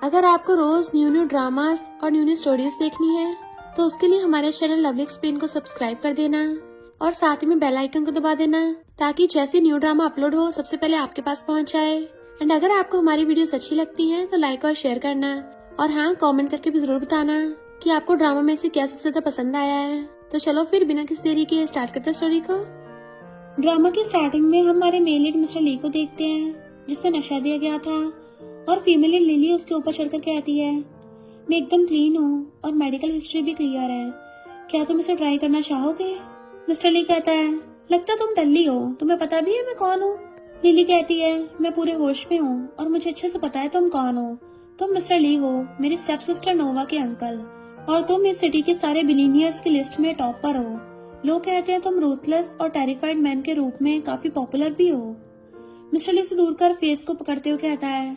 अगर आपको रोज new new dramas और न्यू न्यू स्टोरीज देखनी है तो उसके लिए हमारे चैनल लवली एक्सप्लेन को सब्सक्राइब कर देना और साथ ही में बेल आइकन को दबा देना ताकि जैसे न्यू ड्रामा अपलोड हो सबसे पहले आपके पास पहुंच जाए। एंड अगर आपको हमारी वीडियोस अच्छी लगती हैं तो लाइक और शेयर करना और हाँ, कमेंट करके भी जरूर बताना कि आपको ड्रामा में से क्या सबसे ज्यादा पसंद आया है। तो चलो फिर बिना किसी देरी के स्टार्ट करते हैं स्टोरी को। ड्रामा की स्टार्टिंग में हम हमारे मेल लीड मिस्टर ली को देखते हैं जिससे नशा दिया गया था और फीमेल लीड लिली उसके ऊपर चढ़कर कहती है, मैं एकदम क्लीन हूँ और मेडिकल हिस्ट्री भी क्लियर है, क्या तुम इसे ट्राई करना चाहोगे? मिस्टर ली कहता है, लगता तुम डल्ली हो, तुम्हें पता भी है मैं कौन हूँ? लिली कहती है, मैं पूरे होश में हूँ और मुझे अच्छे से पता है तुम कौन हो। तुम मिस्टर ली हो, मेरी स्टेप सिस्टर नोवा के अंकल, और तुम इस सिटी के सारे बिलीनियर्स की लिस्ट में टॉप पर हो। लोग कहते हैं तुम रूथलेस और टेरिफाइड मैन के रूप में काफी पॉपुलर भी हो। मिस्टर ली से दूर कर फेस को पकड़ते हुए कहता है,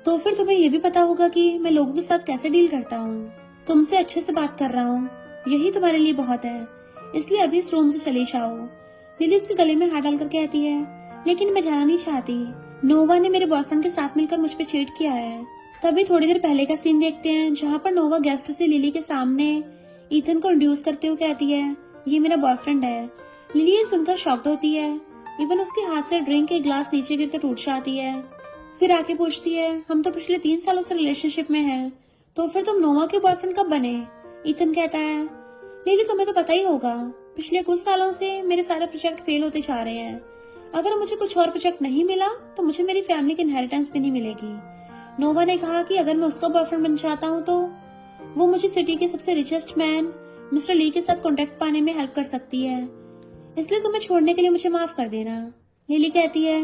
तो फिर तुम्हें ये भी पता होगा कि मैं लोगों के साथ कैसे डील करता हूँ। तुमसे अच्छे से बात कर रहा हूँ, यही तुम्हारे लिए बहुत है, इसलिए अभी इस रूम से चली जाओ। लिली उसके गले में हाथ डालकर कहती है, लेकिन मैं जाना नहीं चाहती। नोवा ने मेरे बॉयफ्रेंड के साथ मिलकर मुझ पे चीट किया है। तभी थोड़ी देर पहले का सीन देखते हैं जहाँ पर नोवा गेस्ट से लिली के सामने ईथन को इंट्रोड्यूस करते हुए कहती है, ये मेरा बॉयफ्रेंड है। लिली ये सुनकर शॉक्ड होती है। इवन उसके हाथ से ड्रिंक के ग्लास नीचे गिरकर टूट जाती है। फिर आके पूछती है, हम तो पिछले 3 सालों से रिलेशनशिप में हैं, तो फिर तुम नोवा के बॉयफ्रेंड कब बने? ईथन कहता है, लिली तुम्हें तो पता ही होगा, पिछले कुछ सालों से मेरे सारे प्रोजेक्ट फेल होते जा रहे हैं। अगर मुझे कुछ और प्रोजेक्ट नहीं मिला तो मुझे मेरी फैमिली की इनहेरिटेंस भी नहीं मिलेगी। नोवा ने कहा कि अगर मैं उसका बॉयफ्रेंड बन जाता हूँ तो वो मुझे सिटी के सबसे रिचेस्ट मैन मिस्टर ली के साथ कॉन्टेक्ट पाने में हेल्प कर सकती है, इसलिए तुम्हें छोड़ने के लिए मुझे माफ कर देना। लिली कहती है,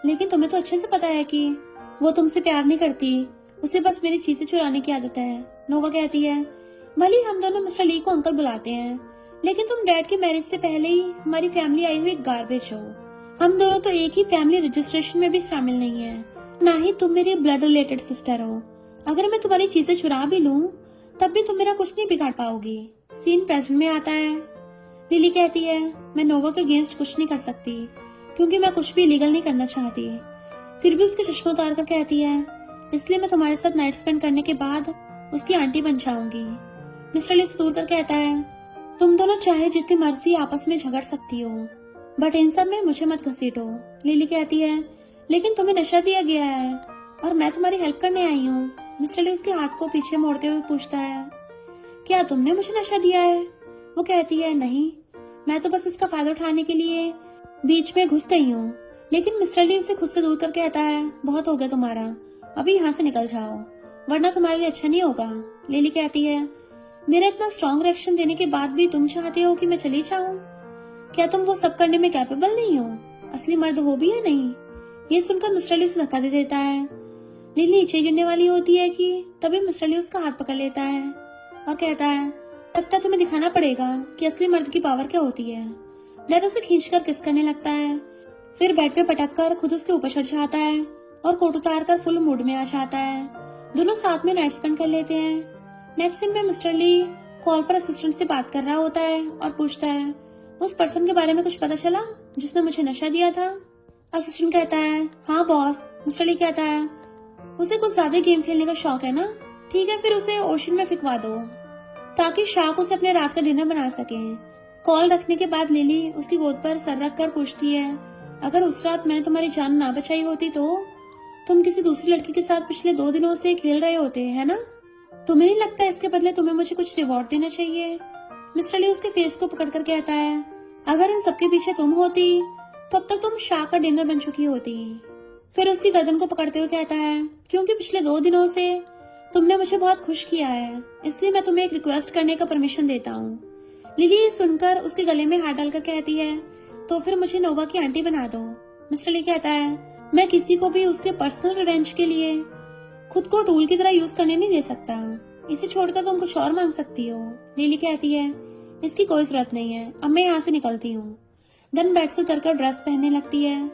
लेकिन तुम्हें तो अच्छे से पता है कि वो तुमसे प्यार नहीं करती, उसे बस मेरी चीजें चुराने की आदत है। नोवा कहती है, भले हम दोनों मिस्टर ली को अंकल बुलाते हैं, लेकिन तुम डैड की मैरिज से पहले ही हमारी फैमिली आई हुई एक गार्बेज हो। हम दोनों तो एक ही फैमिली रजिस्ट्रेशन में भी शामिल नहीं है, ना ही तुम मेरी ब्लड रिलेटेड सिस्टर हो। अगर मैं तुम्हारी चीजें चुरा भी लूं तब भी तुम मेरा कुछ नहीं बिगाड़ पाओगी। सीन प्रेजेंट में आता है। लिली कहती है, मैं नोवा के अगेंस्ट कुछ नहीं कर सकती क्योंकि मैं कुछ भी इलीगल नहीं करना चाहती। फिर भी उसके चश्मा उतार कर कहती है, इसलिए मैं तुम्हारे साथ नाइट स्पेंड करने के बाद उसकी आंटी बन जाऊंगी। मिस्टर ली से दूर कर कहता है, तुम दोनों चाहे जितनी मर्जी आपस में झगड़ सकती हो, बट इन सब में मुझे मत घसीटो। लिली कहती है, लेकिन तुम्हें नशा दिया गया है और मैं तुम्हारी हेल्प करने आई हूँ। मिस्टर ली उसके हाथ को पीछे मोड़ते हुए पूछता है, क्या तुमने मुझे नशा दिया है? वो कहती है, नहीं, मैं तो बस इसका फायदा उठाने के लिए बीच में घुस गई हूँ। लेकिन मिस्टर ली उसे खुद से दूर कर कहता है, बहुत हो गया तुम्हारा, अभी यहाँ से निकल जाओ वरना तुम्हारे लिए अच्छा नहीं होगा। लिली कहती है, मेरा इतना स्ट्रॉन्ग रिएक्शन देने के बाद भी तुम चाहते हो कि मैं चली जाऊं? क्या तुम वो सब करने में कैपेबल नहीं हो? असली मर्द हो भी या नहीं? ये सुनकर मिस्टर ली उसे धक्का दे देता है। लिली नीचे गिरने वाली होती है कि तभी मिस्टर ली उसका हाथ पकड़ लेता है और कहता है, लगता तुम्हें दिखाना पड़ेगा कि असली मर्द की पावर क्या होती है। देन उसे खींचकर किस करने लगता है। फिर बेड पे पटक कर खुद उसके ऊपर चढ़ जाता है और कोट उतार कर फुल मूड में आ जाता है। दोनों साथ में नाइट स्पेंड कर लेते हैं। नेक्स्ट सीन में मिस्टर ली कॉल पर असिस्टेंट से बात कर रहा होता है और पूछता है, उस पर्सन के बारे में कुछ पता चला जिसने मुझे नशा दिया था? असिस्टेंट कहता है, हाँ बॉस। मिस्टर ली कहता है, उसे कुछ ज्यादा गेम खेलने का शौक है ना? ठीक है, फिर उसे ओशन में फेंकवा दो ताकि शार्क उसे अपने रात का डिनर बना सके। कॉल रखने के बाद लिली उसकी गोद पर सर रख कर पूछती है, अगर उस रात मैंने तुम्हारी जान ना बचाई होती तो तुम किसी दूसरी लड़की के साथ पिछले 2 दिनों से खेल रहे होते, है ना? तुम्हें नहीं लगता इसके बदले तुम्हें मुझे कुछ रिवॉर्ड देना चाहिए? मिस्टर ली उसके फेस को पकड़कर कहता है, अगर इन सबके पीछे तुम होती तब तक तुम शार्क का डिनर बन चुकी होती। फिर उसकी गर्दन को पकड़ते हुए कहता है, क्योंकि पिछले 2 दिनों से तुमने मुझे बहुत खुश किया है, इसलिए मैं तुम्हें एक रिक्वेस्ट करने का परमिशन देता हूँ। लिली ये सुनकर उसके गले में हाथ डालकर कहती है, तो फिर मुझे नोवा की आंटी बना दो। मिस्टर ली कहता है, मैं किसी को भी उसके पर्सनल रिवेंज के लिए खुद को टूल की तरह यूज करने नहीं दे सकता। इसे छोड़कर तुम कुछ और मांग सकती हो। लिली कहती है, इसकी कोई जरूरत नहीं है, अब मैं यहाँ से निकलती हूँ। देन बेड से उतरकर ड्रेस पहनने लगती है,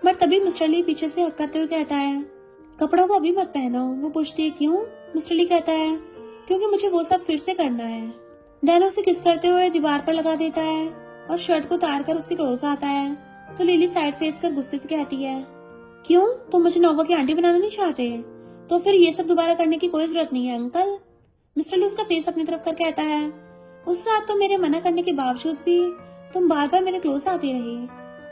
बट तभी मिस्टर ली पीछे से हक करते हुए कहता है, कपड़ों को अभी मत पहनो। वो पूछती है, क्यों? मिस्टर ली कहता है, क्योंकि मुझे वो सब फिर से करना है। देन उसे किस करते हुए दीवार पर लगा देता है और शर्ट को उतार कर उसके क्लोज आता है तो लिली साइड फेस कर गुस्से से कहती है, क्यों तुम मुझे नोवा की आंटी बनाना नहीं चाहते? तो फिर ये सब दोबारा करने की कोई जरूरत नहीं है अंकल। मिस्टर ली उसका फेस अपनी तरफ कर कहता है, उस रात तो मेरे मना करने के बावजूद भी तुम बार बार मेरे क्लोज आती रही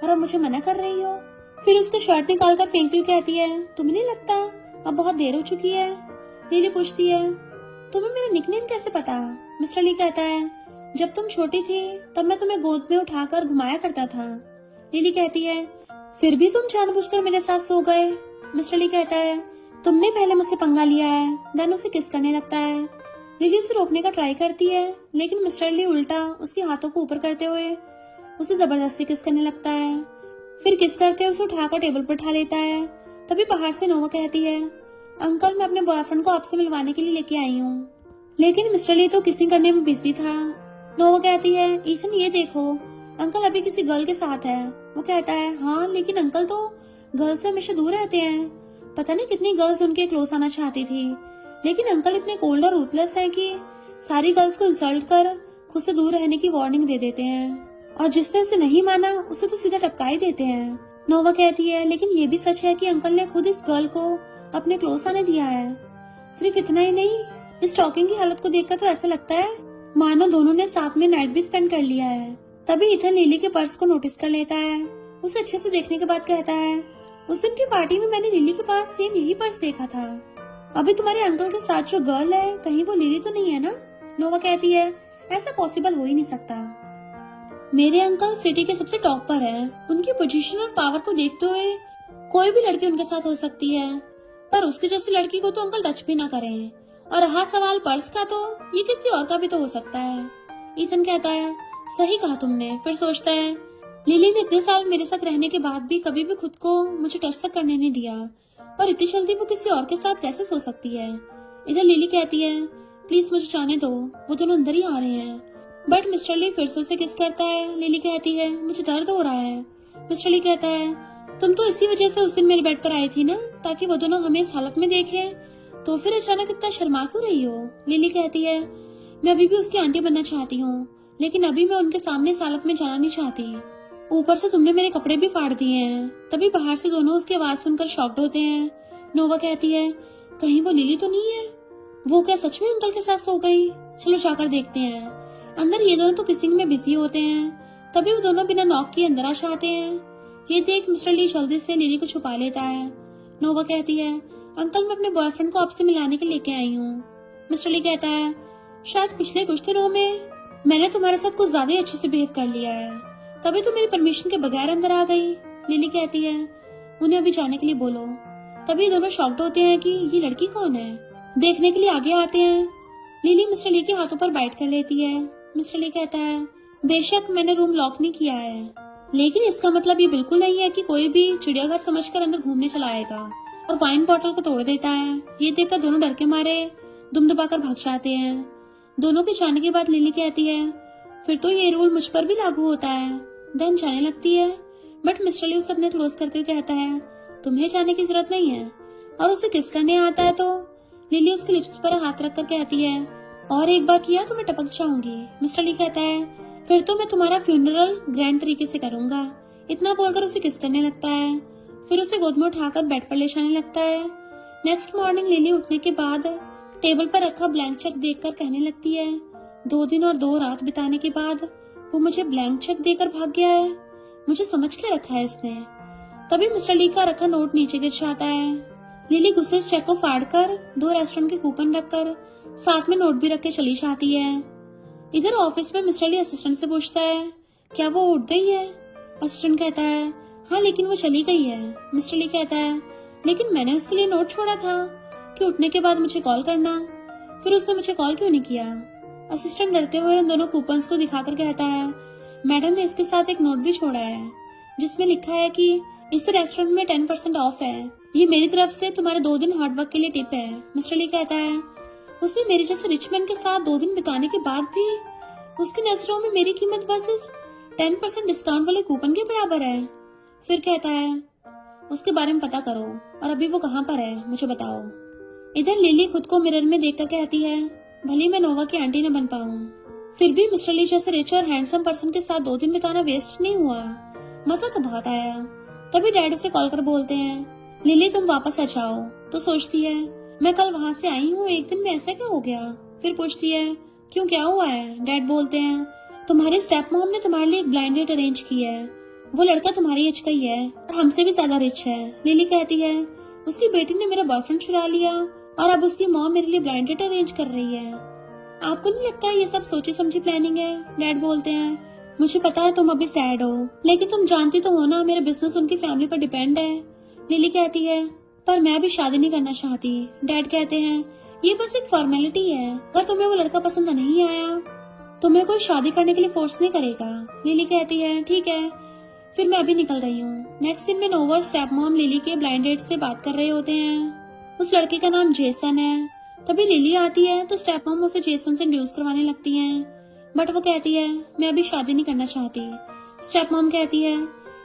और अब मुझे मना कर रही हो। फिर उसका शर्ट निकाल कर फेंकती हुई कहती है, तुम्हें नहीं लगता अब बहुत देर हो चुकी है? लिली पूछती है, तुम्हें मेरा निकनेम कैसे पता? मिस्टर ली कहता है, जब तुम छोटी थी तब मैं तुम्हें गोद में उठाकर घुमाया करता था। लिली कहती है, फिर भी तुम जानबूझकर मेरे साथ सो गए। मिस्टर ली कहता है, तुमने पहले मुझसे पंगा लिया है। देन उसे किस करने लगता है। लिली उसे रोकने का ट्राई करती है लेकिन मिस्टर ली उल्टा उसके हाथों को ऊपर करते हुए उसे जबरदस्ती किस करने लगता है। फिर किस करते उसे उठाकर टेबल पर उठा लेता है। तभी बाहर से नोवा कहती है, अंकल मैं अपने बॉयफ्रेंड को आपसे मिलवाने के लिए लेके आई हूँ। लेकिन मिस्टर ली तो किसिंग करने में बिजी था। नोवा कहती है, ईथन ये देखो अंकल अभी किसी गर्ल के साथ है। वो कहता है, हाँ लेकिन अंकल तो गर्ल से हमेशा दूर रहते हैं। पता नहीं कितनी गर्ल्स उनके क्लोज आना चाहती थी लेकिन अंकल इतने कोल्ड और रूथलेस हैं कि सारी गर्ल्स को इंसल्ट कर खुद से दूर रहने की वार्निंग दे देते हैं और जिसने उसे नहीं माना उसे तो सीधा टपका ही देते हैं। नोवा कहती है, लेकिन ये भी सच है कि अंकल ने खुद इस गर्ल को अपने क्लोज आने दिया है। सिर्फ इतना ही नहीं, इस टॉकिंग की हालत को देखकर तो ऐसा लगता है मानो दोनों ने साथ में नाइट भी स्पेंड कर लिया है। तभी इथन लिली के पर्स को नोटिस कर लेता है। उसे अच्छे से देखने के बाद कहता है, उस दिन की पार्टी में मैंने लिली के पास सेम यही पर्स देखा था। अभी तुम्हारे अंकल के साथ जो गर्ल है कहीं वो लिली तो नहीं है ना? नोवा कहती है, ऐसा पॉसिबल हो ही नहीं सकता। मेरे अंकल सिटी के सबसे टॉप पर है। उनकी पोजीशन और पावर को देखते हुए कोई भी लड़की उनके साथ हो सकती है, पर उसके जैसी लड़की को तो अंकल टच भी ना करें। और रहा सवाल पर्स का, तो ये किसी और का भी तो हो सकता है। ईथन कहता है, सही कहा तुमने। फिर सोचता है, लिली ने इतने साल मेरे साथ रहने के बाद भी कभी भी खुद को मुझे टच तक करने नहीं दिया और इतनी जल्दी वो किसी और के साथ कैसे सो सकती है। इधर लिली कहती है, प्लीज मुझे जाने दो, वो दोनों अंदर ही आ रहे हैं। बट मिस्टर ली फिर से उसे किस करता है। लिली कहती है, मुझे दर्द हो रहा है। मिस्टर ली कहता है, तुम तो इसी वजह से उस दिन मेरे बेड पर आई थी ना, ताकि वो दोनों हमें इस हालत में देखे, तो फिर अचानक इतना शर्मा क्यों रही हो? लिली कहती है, मैं अभी भी उसकी आंटी बनना चाहती हूँ लेकिन अभी मैं उनके सामने इस हालत में जाना नहीं चाहती। ऊपर से तुमने मेरे कपड़े भी फाड़ दिए हैं। तभी बाहर से दोनों उसकी आवाज सुनकर शॉक्ड होते हैं। नोवा कहती है, कहीं वो लिली तो नहीं है? वो क्या सच में अंकल के साथ सो गई? चलो जाकर देखते हैं। अंदर ये दोनों तो किसिंग में बिजी होते हैं। तभी वो दोनों बिना नॉक किए अंदर आ जाते हैं। ये देख मिस्टर ली जल्दी से लिली को छुपा लेता है। नोवा कहती है, अंकल मैं अपने बॉयफ्रेंड को आपसे मिलाने के लेके आई हूँ। मिस्टर ली कहता है, शायद पिछले कुछ दिनों में मैंने तुम्हारे साथ कुछ ज्यादा ही अच्छे से बिहेव कर लिया है, तभी तो मेरी परमिशन के बगैर अंदर आ गई। लिली कहती है, उन्हें अभी जाने के लिए बोलो। तभी दोनों शॉक्ड होते हैं कि ये लड़की कौन है। देखने के लिए आगे आते हैं। लिली मिस्टर ली के हाथों पर बाइट कर लेती है। मिस्टर ली कहता है, बेशक मैंने रूम लॉक नहीं किया है लेकिन इसका मतलब ये बिल्कुल नहीं है कि कोई भी चिड़ियाघर समझकर अंदर घूमने चला आएगा। और वाइन बॉटल को तोड़ देता है। ये देखकर दोनों डर के मारे दुम दबाकर भाग जाते हैं। दोनों के जाने के बाद लिली कहती है, फिर तो ये रूल मुझ पर भी लागू होता है। देन जाने लगती है। बट मिस्टर ली उसे अपने क्लोज करते हुए कहता है, तुम्हें जाने की जरूरत नहीं है। और उसे किस करने आता है तो लिली उसके लिप्स पर हाथ रखकर कहती है, और एक बार किया तो मैं टपक जाऊंगी। मिस्टर ली कहता है, फिर तो मैं तुम्हारा फ्यूनरल ग्रैंड तरीके से करूंगा। इतना बोलकर उसे किस करने लगता है। फिर उसे गोद में उठाकर बेड पर ले जाने लगता है। नेक्स्ट मॉर्निंग लिली उठने के बाद टेबल पर रखा ब्लैंक चेक देखकर कहने लगती है, 2 दिन और 2 रात बिताने के बाद वो मुझे ब्लैंक चेक देकर भाग गया है। मुझे समझ क्या रखा है इसने। तभी मिस्टर ली का रखा नोट नीचे गिर जाता है। लिली गुस्से से चेक को फाड़कर 2 रेस्टोरेंट के कूपन रखकर साथ में नोट भी रख के चली जाती है। इधर ऑफिस में मिस्टर ली असिस्टेंट से पूछता है, क्या वो उठ गई है? असिस्टेंट कहता है, हाँ लेकिन वो चली गई है। मिस्टर ली कहता है, लेकिन मैंने उसके लिए नोट छोड़ा था कि उठने के बाद मुझे कॉल करना। फिर उसने मुझे कॉल क्यों नहीं किया? असिस्टेंट डरते हुए उन दोनों कूपन्स को दिखाकर कहता है, मैडम ने इसके साथ एक नोट भी छोड़ा है जिसमें लिखा है कि इस रेस्टोरेंट में 10% ऑफ है। ये मेरी तरफ से तुम्हारे 2 दिन हार्ड वर्क के लिए टिप है। मिस्टर ली कहता है, उसे मेरे जैसे रिच मैन के साथ 2 दिन बिताने के बाद भी उसकी नजरों में मेरी कीमत बस इस 10% डिस्काउंट वाले कूपन के बराबर है। फिर कहता है, उसके बारे में पता करो और अभी वो कहाँ पर है मुझे बताओ। इधर लिली खुद को मिरर में देखकर कहती है, भले मैं नोवा की आंटी न बन पाऊं, फिर भी मिस्टर ली जैसे रिच और हैंडसम पर्सन के साथ 2 दिन बिताना वेस्ट नहीं हुआ। मजा तो बहुत आया। तभी डैड उसे कॉल कर बोलते हैं, लिली तुम वापस आ जाओ। तो सोचती है, मैं कल वहाँ से आई हूँ, एक दिन में ऐसा क्या हो गया? फिर पूछती है क्यों, क्या हुआ है? डैड बोलते हैं तुम्हारे स्टेप मॉम ने तुम्हारे लिए एक ब्लाइंड डेट अरेंज की है। वो लड़का तुम्हारी एज का ही है और हमसे भी ज्यादा रिच है। लिली कहती है उसकी बेटी ने मेरा बॉयफ्रेंड चुरा लिया और अब उसकी मॉम मेरे लिए ब्लाइंड डेट अरेंज कर रही है। आपको नहीं लगता ये सब सोची समझी प्लानिंग है? डैड बोलते हैं मुझे पता है तुम अभी सैड हो, लेकिन तुम जानती तो हो ना मेरा बिजनेस उनकी फैमिली पर डिपेंड है। लिली कहती है पर मैं अभी शादी नहीं करना चाहती। डैड कहते हैं ये बस एक फॉर्मेलिटी है, अगर तुम्हें वो लड़का पसंद नहीं आया तुम्हें कोई शादी करने के लिए फोर्स नहीं करेगा। लिली कहती है ठीक है, फिर मैं अभी निकल रही हूँ। नेक्स्ट सीन में नोवा और स्टेप मॉम लिली के ब्लाइंड डेट से बात कर रहे होते हैं। उस लड़के का नाम जेसन है। तभी लिली आती है तो स्टेप मॉम उसे जेसन से इंट्रोड्यूस करवाने लगती हैं, बट वो कहती है मैं अभी शादी नहीं करना चाहती। स्टेप मॉम कहती है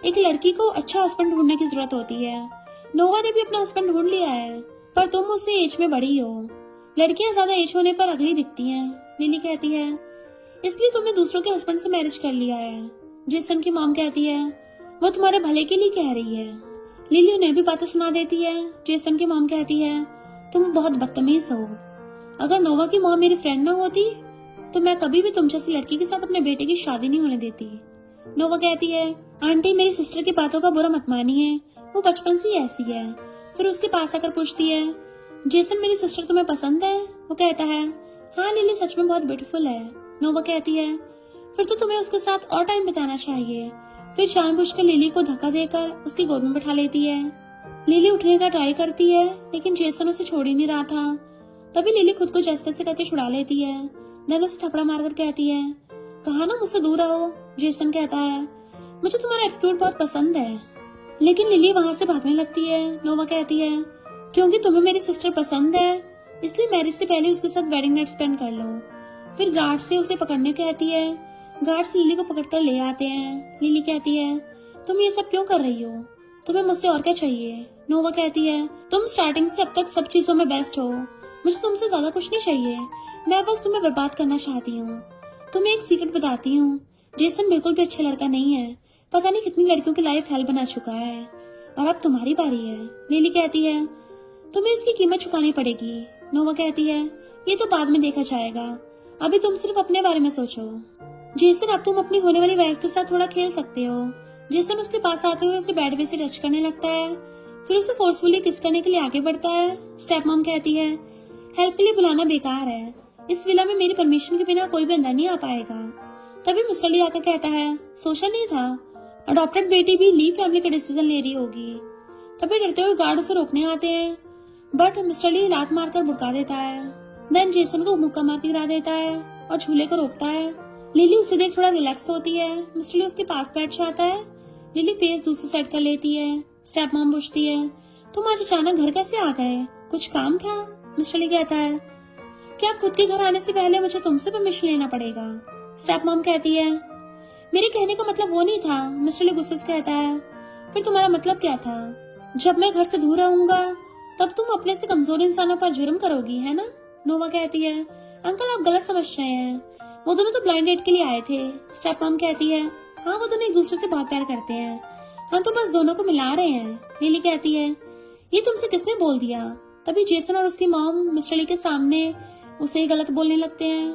एक लड़की को अच्छा हस्बैंड ढूंढने की जरूरत होती है। नोवा ने भी अपना हस्बैंड ढूंढ लिया है, पर तुम उससे एज में बड़ी हो। लड़कियां ज्यादा एज होने पर अगली दिखती हैं। लिली कहती है इसलिए तुमने दूसरों के हस्बैंड से मैरिज कर लिया है। जेसन की मॉम कहती है वो तुम्हारे भले के लिए कह रही है। लिली उन्हें भी बातें सुना देती है। जेसन की मॉम कहती है तुम बहुत बदतमीज हो, अगर नोवा की मॉम मेरी फ्रेंड ना होती तो मैं कभी भी तुम जैसी लड़की के साथ अपने बेटे की शादी नहीं होने देती। नोवा कहती है आंटी मेरी सिस्टर की बातों का बुरा मत मानिए, वो बचपन से ही ऐसी है। फिर उसके पास आकर पूछती है जेसन मेरी सिस्टर तुम्हें पसंद है? वो कहता है हाँ लिली सच में बहुत ब्यूटीफुल है। नोवा कहती है फिर तो तुम्हें उसके साथ और टाइम बिताना चाहिए। फिर जानबूझकर लिली को धक्का देकर उसकी गोद में बैठा लेती है। लिली उठने का ट्राई करती है लेकिन जेसन उसे छोड़ ही नहीं रहा था। तभी लिली खुद को जैसे तैसे करके छुड़ा लेती है। देन उसे थपड़ा मारकर कहती है कहा ना मुझसे दूर रहो। जेसन कहता है मुझे तुम्हारा एटीट्यूड बहुत पसंद है, लेकिन लिली वहाँ से भागने लगती है। नोवा कहती है क्योंकि तुम्हें मेरी सिस्टर पसंद है इसलिए मैरिज से पहले उसके साथ वेडिंग नाइट स्पेंड कर लो। फिर गार्ड से उसे पकड़ने कहती है। गार्ड्स लिली को पकड़कर ले आते हैं। लिली कहती है तुम ये सब क्यों कर रही हो, तुम्हें मुझसे और क्या चाहिए? नोवा कहती है तुम स्टार्टिंग से अब तक सब चीजों में बेस्ट हो, मुझे तुमसे ज्यादा कुछ नहीं चाहिए, मैं बस तुम्हें बर्बाद करना चाहती हूँ। तुम्हें एक सीक्रेट बताती हूँ, जेसन बिल्कुल भी अच्छा लड़का नहीं है, पता नहीं कितनी लड़कियों की लाइफ हेल बना चुका है और अब तुम्हारी बारी है। लिली कहती है तुम्हें इसकी कीमत चुकानी पड़ेगी। नोवा कहती है ये तो बाद में देखा जाएगा, अभी तुम सिर्फ अपने बारे में सोचो। जेसन अब तुम अपनी होने वाली वाइफ के साथ थोड़ा खेल सकते हो। जेसन उसके पास आते हुए उसे बेड पे से टच करने लगता है, फिर उसे फोर्सफुली किस करने के लिए आगे बढ़ता है। स्टेप मॉम कहती है हेल्प के लिए बुलाना बेकार है, इस विला में मेरी परमिशन के बिना कोई भी अंदर नहीं आ पाएगा। तभी मिस्टर ली आकर कहता है सोचा नहीं था, अडॉप्टेड बेटी भी ली फैमिली का डिसीजन ले रही होगी। तभी डरते हुए गार्ड उसे रोकने आते हैं, बट मिस्टर ली लात मारकर भुड़का देता है। देन जेसन को मुक्का मार के गिरा देता है और झूले को रोकता है। लिली उसे देख थोड़ा रिलैक्स होती है। मिस्टर ली उसके पास बैठ जाता है। लिली फेस दूसरी साइड कर लेती है। स्टेप मॉम पूछती है तुम आज अचानक घर कैसे आ गए, कुछ काम था? मिस्टर ली कहता है क्या खुद के घर आने से पहले मुझे तुमसे परमिशन लेना पड़ेगा? स्टेप मॉम कहती है मेरे कहने का मतलब वो नहीं था। मिस्टर ली गुस्से से कहता है फिर तुम्हारा मतलब क्या था? जब मैं घर से दूर रहूंगा तब तुम अपने से कमजोर इंसानों पर जुर्म करोगी, है ना? नोवा कहती है अंकल आप गलत समझ रहे हैं, वो दोनों तो ब्लाइंड डेट के लिए आए थे। स्टेप मॉम कहती है हाँ वो दोनों एक दूसरे से बहुत प्यार करते हैं, हम तो बस दोनों को मिला रहे हैं। लिली कहती है ये तुमसे किसने बोल दिया? तभी जेसन और उसकी मॉम मिस्टर ली के सामने उसे गलत बोलने लगते हैं।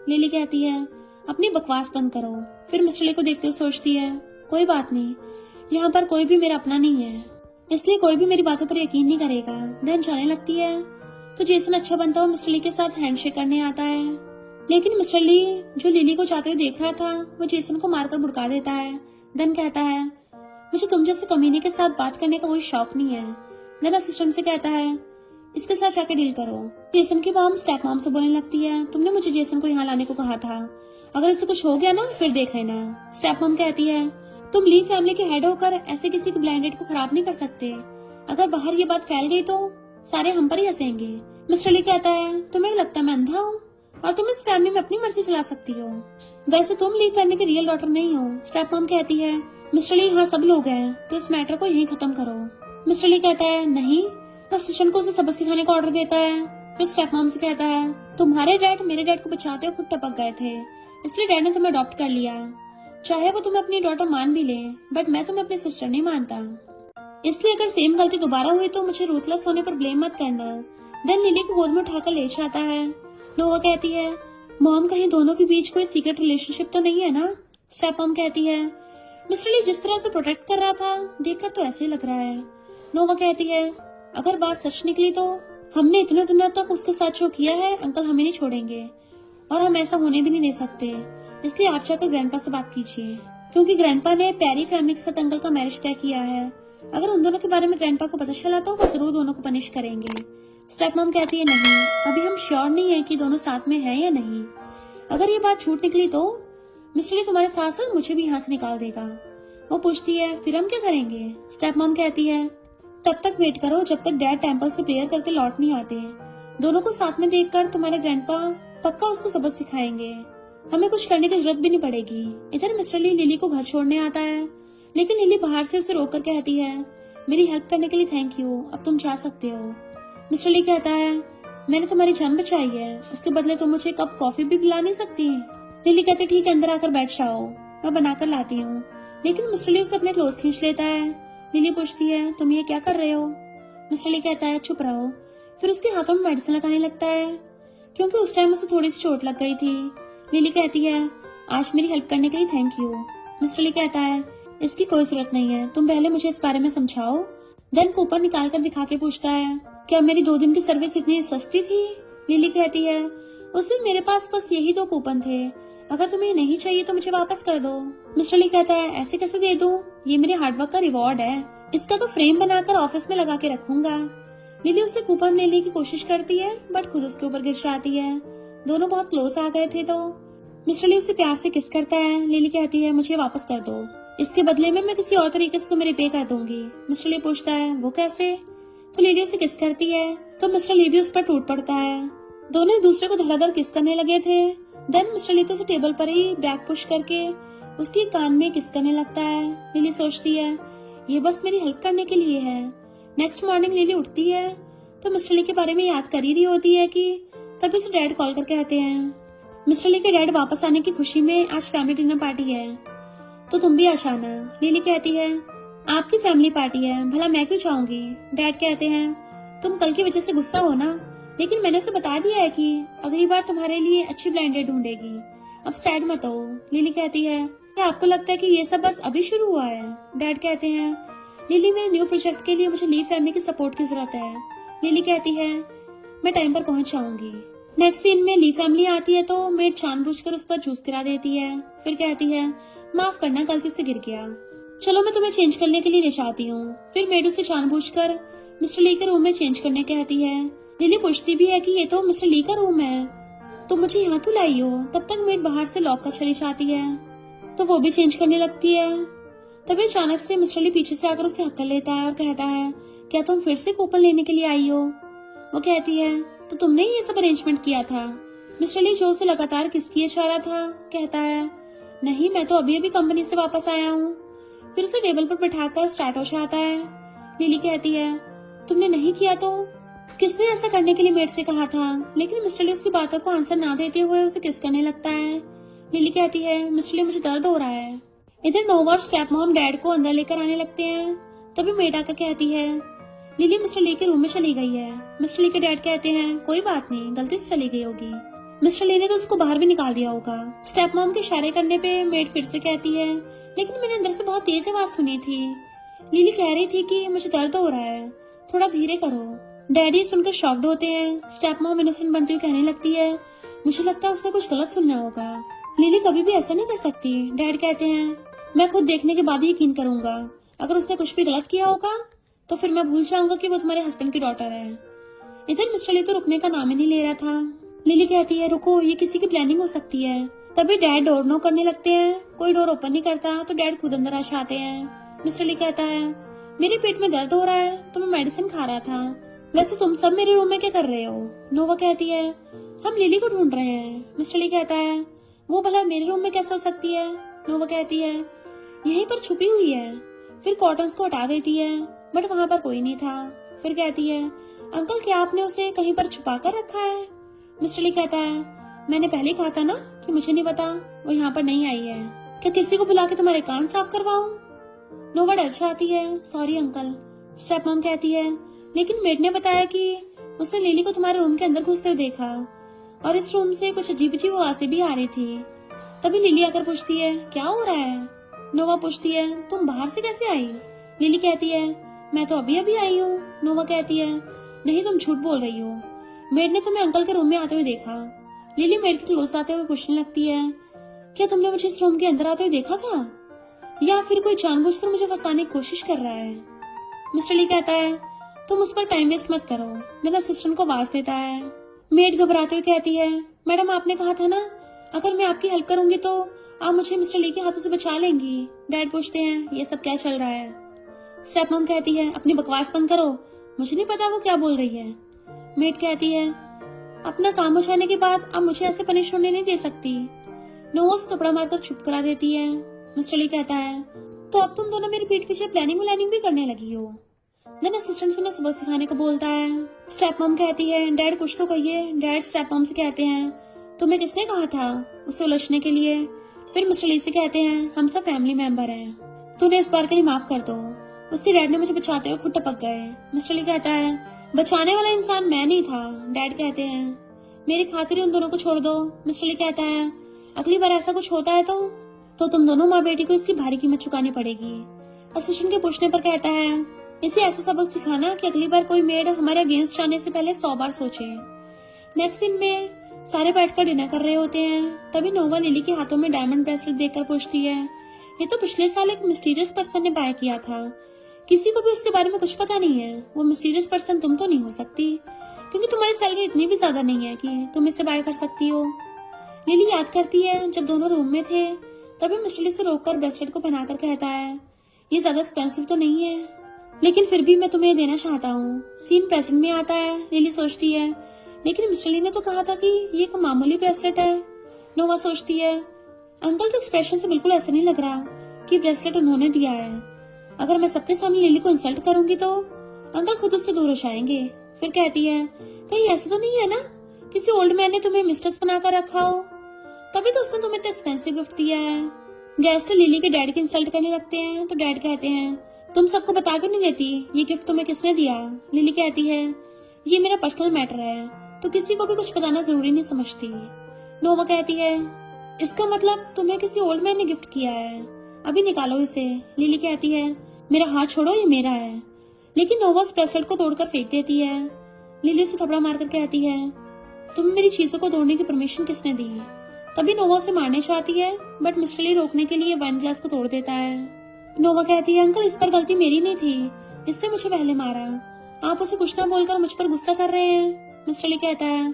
लिली कहती है अपनी बकवास बंद करो। फिर मिस्टर ली को देखते हुए सोचती है कोई बात नहीं, यहाँ पर कोई भी मेरा अपना नहीं है, इसलिए कोई भी मेरी बातों पर यकीन नहीं करेगा। देन जाने लगती है तो जेसन अच्छा बनता हुआ मिस्टर ली के साथ हैंडशेक करने आता है, लेकिन मिस्टर ली जो लिली को जाते हुए देख रहा था वो जेसन को मारकर भुड़का देता है। देन कहता है मुझे तुम जैसे कमीने के साथ बात करने का कोई शौक नहीं है। देन असिस्टेंट से कहता है इसके साथ जाकर डील करो। जेसन की मॉम स्टेप मॉम से बोलने लगती है तुमने मुझे जेसन को यहाँ लाने को कहा था, अगर इसे कुछ हो गया ना फिर देख लेना। स्टेप मॉम कहती है तुम ली फैमिली के हेड होकर ऐसे किसी के ब्लाइंड डेट को खराब नहीं कर सकते, अगर बाहर ये बात फैल गई तो सारे हम पर ही हंसेंगे। मिस्टर ली कहता है तुम्हें लगता है मैं अंधा हूँ और तुम इस फैमिली में अपनी मर्जी चला सकती हो, वैसे तुम ली फैमिली की रियल डॉटर नहीं हो। स्टेप मॉम कहती है मिस्टर ली यहाँ सब लोग हैं तो इस मैटर को यहीं खत्म करो। मिस्टर ली कहता है नहीं, असिस्टेंट को उसे सबक सिखाने का ऑर्डर देता है। फिर स्टेप मॉम से कहता है तुम्हारे डैड मेरे डैड को बचाते हुए खुद टपक गए थे, इसलिए डैड ने तुम्हें अडॉप्ट कर लिया, चाहे वो तुम्हें अपनी डॉटर मान भी ले, बट मैं तुम्हें अपनी सिस्टर नहीं मानता, इसलिए अगर सेम गलती दोबारा हुई तो मुझे रूथलेस होने पर ब्लेम मत करना। देन लिली को गोद में उठाकर ले जाता है। नोवा कहती है, मॉम कहीं दोनों के बीच कोई सीक्रेट रिलेशनशिप तो नहीं है ना? स्टेप मॉम कहती है, मिस्टर ली जिस तरह से प्रोटेक्ट कर रहा था देखकर तो ऐसे ही लग रहा है। नोवा कहती है, अगर बात सच निकली तो हमने इतने दिनों तक उसके साथ जो किया है अंकल हमें नहीं छोड़ेंगे और हम ऐसा होने भी नहीं दे सकते। इसलिए आप जाकर ग्रैंडपा से बात कीजिए, क्योंकि ग्रैंडपा ने पेरी फैमिली के साथ अंकल का मैरिज तय किया है। अगर उन दोनों के बारे में ग्रैंडपा को पता चला तो वो जरूर दोनों को पनिश करेंगे। स्टेप मॉम कहती है, नहीं, अभी हम श्योर नहीं है कि दोनों साथ में हैं या नहीं। अगर ये बात झूठ निकली तो मिस्टर ली तुम्हारे साथ साथ मुझे भी यहाँ से निकाल देगा। वो पूछती है, फिर हम क्या करेंगे? स्टेप मॉम कहती है, तब तक वेट करो जब तक डैड टेंपल से प्रेयर करके लौट नहीं आते। दोनों को साथ में देखकर तुम्हारे ग्रैंडपा पक्का उसको सबक सिखाएंगे। हमें कुछ करने की जरूरत भी नहीं पड़ेगी। इधर मिस्टर ली लिली को घर छोड़ने आता है, लेकिन लिली बाहर से उसे रोक कर कहती है, मेरी हेल्प करने के लिए थैंक यू, अब तुम जा सकते हो। मिस्टर ली कहता है, मैंने तुम्हारी जान बचाई है, उसके बदले तुम मुझे कप कॉफी भी पिला नहीं सकती? लिली कहती, ठीक है, अंदर आकर बैठ जाओ, मैं बनाकर लाती हूँ। लेकिन मिस्टर ली उसे अपने क्लोज खींच लेता है। लिली पूछती है, तुम ये क्या कर रहे हो? मिस्टर ली कहता है, चुप रहो। फिर उसके हाथों में मेडिसिन लगाने लगता है, क्योंकि उस टाइम उसे थोड़ी सी चोट लग गई थी। लिली कहती है, आज मेरी हेल्प करने के लिए थैंक यू। मिस्टर ली कहता है, इसकी कोई जरूरत नहीं है, तुम पहले मुझे इस बारे में समझाओ। देन कूपन निकाल कर दिखा के पूछता है, क्या मेरी 2 दिन की सर्विस इतनी सस्ती थी? लिली कहती है, उस दिन मेरे पास बस यही 2 कूपन थे, अगर तुम्हें नहीं चाहिए तो मुझे वापस कर दो। मिस्टर ली कहता है, ऐसे कैसे दे दूं? ये मेरे हार्डवर्क का रिवॉर्ड है, इसका तो फ्रेम बनाकर ऑफिस में लगा के रखूंगा। लिली उससे कूपन लेने की कोशिश करती है, बट खुद उसके ऊपर गिर जाती है। दोनों बहुत क्लोज आ गए थे तो मिस्टर ली उसे प्यार से किस करता है। लिली कहती है, मुझे वापस कर दो, इसके बदले में मैं किसी और तरीके से तुम्हें रिपे कर दूंगी। मिस्टर ली पूछता है, वो कैसे? तो लिली उसे किस करती है, तो मिस्टर ली भी उस पर टूट पड़ता है। दोनों एक दूसरे को धड़ाधड़ किस करने लगे थे। देन मिस्टर ली तो उसे टेबल पर ही बैग पुश करके उसके कान में किस करने लगता है। लिली सोचती है, ये बस मेरी हेल्प करने के लिए है। नेक्स्ट मॉर्निंग लिली उठती है तो मिस्टर ली के बारे में याद कर ही रही होती है कि तभी उसे डैड कॉल कर कहते हैं, मिस्टर ली के डैड वापस आने की खुशी में आज फैमिली डिनर पार्टी है, तो तुम भी आ जाना। लिली कहती है, आपकी फैमिली पार्टी है, भला मैं क्यों जाऊंगी? डैड कहते हैं, तुम कल की वजह से गुस्सा हो ना, लेकिन मैंने उसे बता दिया है कि अगली बार तुम्हारे लिए अच्छी ब्लाइंड डेट ढूंढेगी, अब सैड मत हो। लिली कहती है, क्या आपको लगता है कि ये सब बस अभी शुरू हुआ है? डैड कहते हैं, लिली, मेरे न्यू प्रोजेक्ट के लिए मुझे ली फैमिली की सपोर्ट की जरूरत है। लिली कहती है, मैं टाइम पर पहुंच जाऊंगी। नेक्स्ट सीन में ली फैमिली आती है तो मेड जानबूझकर उस पर जूस गिरा देती है, फिर कहती है, माफ करना, गलती से गिर गया, चलो मैं तुम्हें चेंज करने के लिए ले जाती हूँ। फिर मेड उसे जानबूझकर मिस्टर ली के रूम में चेंज करने कहती है। लिली पूछती भी है कि ये तो मिस्टर ली का रूम है, तो मुझे यहाँ क्यों लाई हो? तब तक मेड बाहर से लॉक कर चली जाती है तो वो भी चेंज करने लगती है। तभी अचानक से मिस्टर ली पीछे से आकर उसे हक्कर लेता है और कहता है, क्या तुम फिर से कूपन लेने के लिए आई हो? वो कहती है, तो तुमने ये सब अरेंजमेंट किया था? मिस्टर ली जो उसे लगातार किस किए जा रहा था कहता है, नहीं, मैं तो अभी अभी कंपनी से वापस आया हूँ। फिर उसे टेबल पर बैठाकर स्टार्ट हो जाता है। लिली कहती है, तुमने नहीं किया तो किसने ऐसा करने के लिए मेड से कहा था? लेकिन मिस्टर ली उसकी बातों को आंसर ना देते हुए उसे किस करने लगता है। लिली कहती है, मिस्टर ली, मुझे दर्द हो रहा है। इधर नोवा और स्टेप मॉम डैड को अंदर लेकर आने लगते हैं। तभी मेड आकर कहती है, लिली मिस्टर ली के रूम में चली गई है। मिस्टर ली के डैड कहते हैं, कोई बात नहीं, गलती से चली गई होगी, मिस्टर ली ने तो उसको बाहर भी निकाल दिया होगा। स्टेप मॉम के इशारे करने पे मेड फिर से कहती है, लेकिन मैंने अंदर से बहुत तेज आवाज सुनी थी। लिली कह रही थी कि मुझे दर्द हो रहा है, थोड़ा धीरे करो। डैडी सुनकर शॉक्ड होते हैं। स्टेप मॉम इनोसेंट बनती हुई कहने लगती है, मुझे लगता है उसने कुछ गलत सुनना होगा, लिली कभी भी ऐसा नहीं कर सकती। डैड कहते हैं, मैं खुद देखने के बाद ही यकीन करूंगा, अगर उसने कुछ भी गलत किया होगा तो फिर मैं भूल जाऊंगा कि वो तुम्हारे हस्बैंड की डॉटर है। इधर मिस्टर ली तो रुकने का नाम ही नहीं ले रहा था। लिली कहती है, रुको, ये किसी की प्लानिंग हो सकती है। तभी डैड डोर नॉक करने लगते हैं, कोई डोर ओपन नहीं करता तो डैड खुद अंदर आ जाते हैं। मिस्टर ली कहता है, मेरे पेट में दर्द हो रहा है तो मैं मेडिसिन खा रहा था, वैसे तुम सब मेरे रूम में क्या कर रहे हो? नोवा कहती है, हम लिली को ढूंढ रहे हैं। मिस्टर ली कहता है, वो भला मेरे रूम में कैसे हो सकती है? नोवा कहती है, यहीं पर छुपी हुई है। फिर कॉटन्स को हटा देती है, बट वहाँ पर कोई नहीं था। फिर कहती है, अंकल, क्या आपने उसे कहीं पर छुपा कर रखा है? मिस्टर ली कहता है, मैंने पहले कहा था ना कि मुझे नहीं पता, वो यहाँ पर नहीं आई है। क्या किसी को बुला के तुम्हारे कान साफ करवाऊं? नोवा डर जाती है, सॉरी अंकल। स्टेप मॉम कहती है, लेकिन मेड ने बताया कि उसने लिली को तुम्हारे रूम के अंदर घुसते हुए देखा और इस रूम से कुछ अजीब अजीब आवाजें भी आ रही थी। तभी लिली आकर पूछती है, क्या हो रहा है? नोवा पूछती है, तुम बाहर से कैसे आई? लिली कहती है, मैं तो अभी अभी आई हूँ। नोवा कहती है, नहीं तुम झूठ बोल रही हो, मेड ने तुम्हें अंकल के रूम में आते हुए देखा। लिली मेड के क्लोज आते हुए पूछने लगती है, क्या तुमने मुझे इस रूम के अंदर आते हुए देखा था या फिर कोई जानबूझकर मुझे फंसाने की कोशिश कर रहा है? मिस्टर ली कहता है, तुम उस पर टाइम वेस्ट मत करो। मेरा असिस्टेंट को आवाज देता है। मेड घबराते हुए कहती है, मैडम आपने कहा था ना अगर मैं आपकी हेल्प करूंगी तो आप मुझे मिस्टर ली के हाथों से बचा लेंगी। डैड पूछते हैं, ये सब क्या चल रहा है? स्टेप मॉम कहती है, अपनी बकवास बंद करो, मुझे नहीं पता वो क्या बोल रही है। मेड कहती है, अपना काम हो जाने के बाद आप मुझे ऐसे पनिश होने नहीं दे सकती। नोवा से थपड़ा मारकर चुप करा देती है। मिस्टर ली कहता है, तो अब तुम दोनों मेरी पीठ पीछे प्लानिंग व्लानिंग भी करने लगी हो। देन असिस्टेंट से सबक सिखाने को बोलता है। स्टेप मॉम कहती है, डैड कुछ तो कहिए। डैड स्टेप मॉम से कहते हैं, तुम्हें किसने कहा था उसे उलझने के लिए? फिर मिस्टर ली से कहते हैं, हम सब फैमिली मेंबर हैं, तूने इस बार के लिए माफ कर दो। उसके डैड ने मुझे बचाते हुए खुद टपक गए। मिस्टर ली कहता है, बचाने वाला इंसान मैं नहीं था। डैड कहते हैं, मेरी खातिर उन दोनों को छोड़ दो। मिस्टर ली कहता है, अगली बार ऐसा कुछ होता है तो तुम दोनों माँ बेटी को इसकी भारी कीमत चुकानी पड़ेगी। असिस्टेंट के पूछने पर कहता है, इसे ऐसा सबक सिखाना कि अगली बार कोई मेड हमारे अगेंस्ट जाने से पहले 100 बार सोचे। नेक्स्ट सीन में सारे बैठकर डिनर कर रहे होते हैं। तभी नोवा लिली के हाथों में डायमंड ब्रेसलेट देखकर पूछती है, ये तो पिछले साल एक मिस्टीरियस पर्सन ने बाय किया था, किसी को भी उसके बारे में कुछ पता नहीं है। वो मिस्टीरियस पर्सन तुम तो नहीं हो सकती, क्योंकि तुम्हारी सैलरी इतनी भी ज्यादा नहीं है कि तुम इसे बाय कर सकती हो। लिली याद करती है जब दोनों रूम में थे तभी मिस्टर ली से रोककर ब्रेसलेट को पहनाकर कहता है, ये ज्यादा एक्सपेंसिव तो नहीं है, लेकिन फिर भी मैं तुम्हें देना चाहता हूँ। सीन प्रेजेंट में आता है। लिली सोचती है, लेकिन मिस्टर ली ने तो कहा था कि ये एक मामूली ब्रेसलेट है। नोवा सोचती है, अंकल के एक्सप्रेशन से बिल्कुल ऐसा नहीं लग रहा कि ब्रेसलेट उन्होंने दिया है। अगर मैं सबके सामने लिली को इंसल्ट करूंगी तो अंकल खुद उससे दूर हो जाएंगे। फिर कहती है, कहीं ऐसा तो नहीं है ना किसी ओल्ड मैन ने तुम्हें मिस्ट्रेस बनाकर रखा हो, तभी तो उसने तुम्हें इतना एक्सपेंसिव गिफ्ट दिया है। गेस्ट लिली के डैड की इंसल्ट करने लगते हैं तो डैड कहते हैं, तुम सबको बता कर नहीं देती ये गिफ्ट तुम्हें किसने दिया? लिली कहती है, ये मेरा पर्सनल मैटर है तो किसी को भी कुछ बताना जरूरी नहीं समझती। नोवा कहती है, इसका मतलब तुम्हें किसी ओल्ड मैन ने गिफ्ट किया है, अभी निकालो इसे। लिली कहती है, मेरा हाथ छोड़ो, ये मेरा है। लेकिन नोवा उस ब्रेसलेट को तोड़कर फेंक देती है। लिली उसे थपड़ा मारकर कहती है, तुम्हें मेरी चीजों को तोड़ने की परमिशन किसने दी? तभी नोवा उसे मारने चाहती है बट मिस्टर ली रोकने के लिए वाइन ग्लास को तोड़ देता है। नोवा कहती है, अंकल इस पर गलती मेरी नहीं थी, इससे मुझे पहले मारा, आप उसे कुछ ना बोलकर मुझ पर गुस्सा कर रहे हैं। मिस्टर ली कहता है,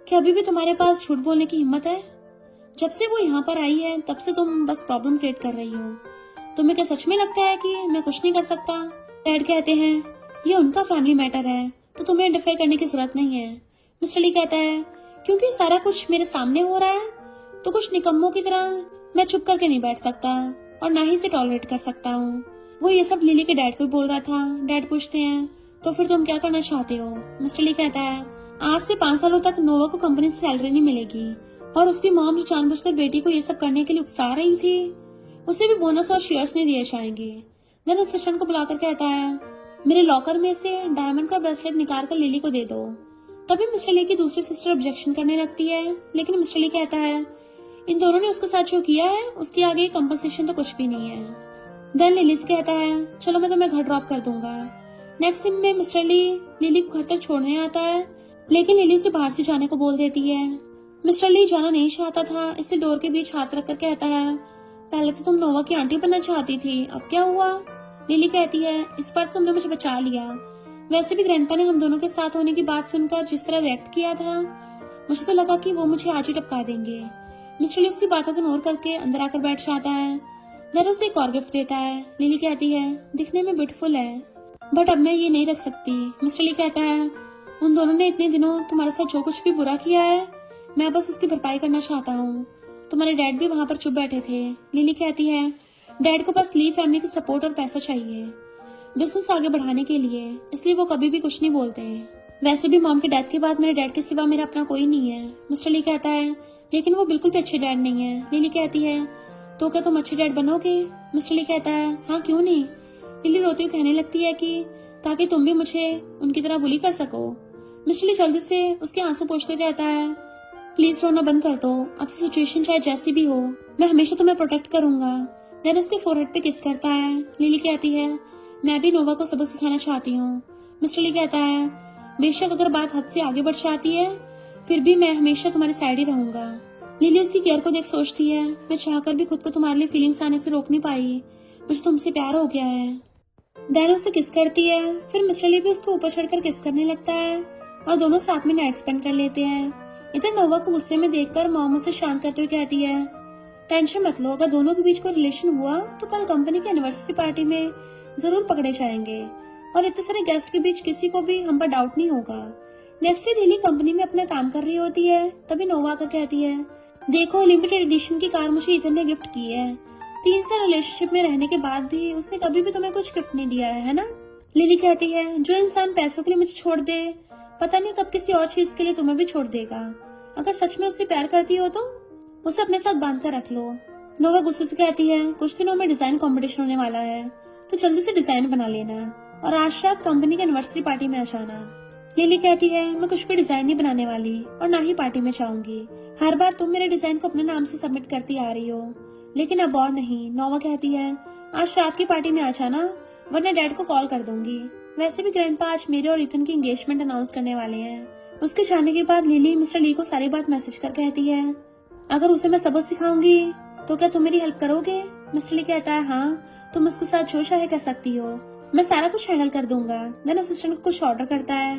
क्या अभी भी तुम्हारे पास झूठ बोलने की हिम्मत है? जब से वो यहाँ पर आई है तब से तुम बस प्रॉब्लम क्रिएट कर रही हो। तुम्हें क्या सच में लगता है कि मैं कुछ नहीं कर सकता? डैड कहते हैं, ये उनका फैमिली मैटर है तो तुम्हें इंटरफेयर करने की जरूरत नहीं है। मिस्टर ली कहता है, क्योंकि सारा कुछ मेरे सामने हो रहा है तो कुछ निकम्मों की तरह मैं चुप करके नहीं बैठ सकता और ना ही इसे टॉलरेट कर सकता हूँ। वो ये सब लिली के डैड को बोल रहा था। डैड पूछते हैं, तो फिर तुम क्या करना चाहते हो? मिस्टर ली कहता है, आज से 5 सालों तक नोवा को कंपनी से सैलरी नहीं मिलेगी और उसकी मॉम जो जानबूझकर बेटी को ये सब करने के लिए उकसा रही थी उसे भी बोनस और शेयर्स नहीं दिए जाएंगे। देन असिस्टेंट को बुलाकर कहता है, मेरे लॉकर में से डायमंड का ब्रेसलेट निकाल कर लिली को दे दो। तभी मिस्टर ली की दूसरी सिस्टर ऑब्जेक्शन करने लगती है, लेकिन मिस्टर ली कहता है, इन दोनों ने उसके साथ जो किया है उसके आगे कंपनसेशन तो कुछ भी नहीं है। देन लिली से कहता है, चलो मैं तुम्हें घर ड्रॉप कर दूंगा। नेक्स्ट सीन में मिस्टर ली लिली को घर तक छोड़ने आता है, लेकिन लिली उसे बाहर से जाने को बोल देती है। मिस्टर ली जाना नहीं चाहता था, इसलिए डोर के बीच हाथ रखकर कहता है, पहले तो तुम नोवा की आंटी बनना चाहती थी, अब क्या हुआ? लिली कहती है, इस बार तुमने मुझे बचा लिया। वैसे भी ग्रैंडपा ने हम दोनों के साथ होने की बात सुनकर जिस तरह रिएक्ट किया था मुझे तो लगा कि वो मुझे आज ही टपका देंगे। मिस्टर ली उसकी बातों को इग्नोर करके अंदर आकर बैठ जाता है। देन उसे एक और गिफ्ट देता है। लिली कहती है, दिखने में ब्यूटीफुल है बट अब मैं ये नहीं रख सकती। मिस्टर ली कहता है, उन दोनों ने इतने दिनों तुम्हारे साथ जो कुछ भी बुरा किया है मैं बस उसकी भरपाई करना चाहता हूँ। तुम्हारे डैड भी वहाँ पर चुप बैठे थे। लिली कहती है, डैड को बस ली फैमिली की सपोर्ट और पैसा चाहिए बिजनेस आगे बढ़ाने के लिए, इसलिए वो कभी भी कुछ नहीं बोलते। वैसे भी मॉम के डेथ के बाद मेरे डैड के सिवा मेरा अपना कोई नहीं है। मिस्टर ली कहता है, लेकिन वो बिल्कुल भी अच्छे डैड नहीं है। लिली कहती है, तो क्या तुम अच्छे डैड बनोगे? मिस्टर ली कहता है, हाँ क्यों नहीं। लिली रोती हुई कहने लगती है कि ताकि तुम भी मुझे उनकी तरह बुली कर सको। मिस्टर ली जल्दी से उसके आंसू पोंछते कहता है, प्लीज रोना बंद कर दो, अब से सिचुएशन चाहे जैसी भी हो, मैं हमेशा तुम्हें प्रोटेक्ट करूंगा। देन उसके फोरहेड पे किस करता है। लिली कहती है, मैं भी नोवा को सबक सिखाना चाहती हूँ। मिस्टर ली कहता है, बेशक अगर बात हद से आगे बढ़ जाती है फिर भी मैं हमेशा तुम्हारी साइड ही रहूंगा। लिली उसकी केयर को देख सोचती है, मैं चाहकर भी खुद को तुम्हारे लिए फीलिंग्स आने से रोक नहीं पाई, मुझे तुमसे प्यार हो गया है। दैन उससे किस करती है, फिर मिस्टर ली भी उसको ऊपर चढ़कर किस करने लगता है और दोनों साथ में नाइट स्पेंड कर लेते हैं। इधर नोवा को गुस्से में देखकर मॉम उसे शांत करते हुए कहती है, टेंशन मत लो, अगर दोनों के बीच कोई रिलेशन हुआ तो कल कंपनी की एनिवर्सरी पार्टी में जरूर पकड़े जाएंगे और इतने सारे गेस्ट के बीच किसी को भी हम पर डाउट नहीं होगा। नेक्स्ट डे लिली कंपनी में अपना काम कर रही होती है, तभी नोवा आकर कहती है, देखो लिमिटेड एडिशन की कार मुझे इतन ने गिफ्ट की है। 3 साल रिलेशनशिप में रहने के बाद भी उसने कभी भी तुम्हें कुछ गिफ्ट नहीं दिया है ना। लिली कहती है, जो इंसान पैसों के लिए मुझे छोड़ दे पता नहीं कब किसी और चीज के लिए तुम्हें भी छोड़ देगा। अगर सच में उससे प्यार करती हो तो उसे अपने साथ बांध कर रख लो। नोवा गुस्से से कहती है, कुछ दिनों में डिजाइन कंपटीशन होने वाला है तो जल्दी से डिजाइन बना लेना और आज रात कंपनी की एनिवर्सरी पार्टी में आ जाना। लिली कहती है, मैं कुछ भी डिजाइन नहीं बनाने वाली और ना ही पार्टी में जाऊंगी। हर बार तुम मेरे डिजाइन को अपने नाम से सबमिट करती आ रही हो, लेकिन अब और नहीं। नोवा कहती है, आज रात की पार्टी में आ जाना वरना डैड को कॉल कर दूंगी। वैसे भी ग्रैंडपा आज मेरे और इथन की एंगेजमेंट अनाउंस करने वाले हैं। उसके जाने के बाद लिली मिस्टर ली को सारी बात मैसेज कर कहती है, अगर उसे मैं सबक सिखाऊंगी तो क्या तुम मेरी हेल्प करोगे। मिस्टर ली कहता है, हाँ तुम उसके साथ जो चाहे कर सकती हो, मैं सारा कुछ हैंडल कर दूंगा। देन असिस्टेंट को कुछ ऑर्डर करता है।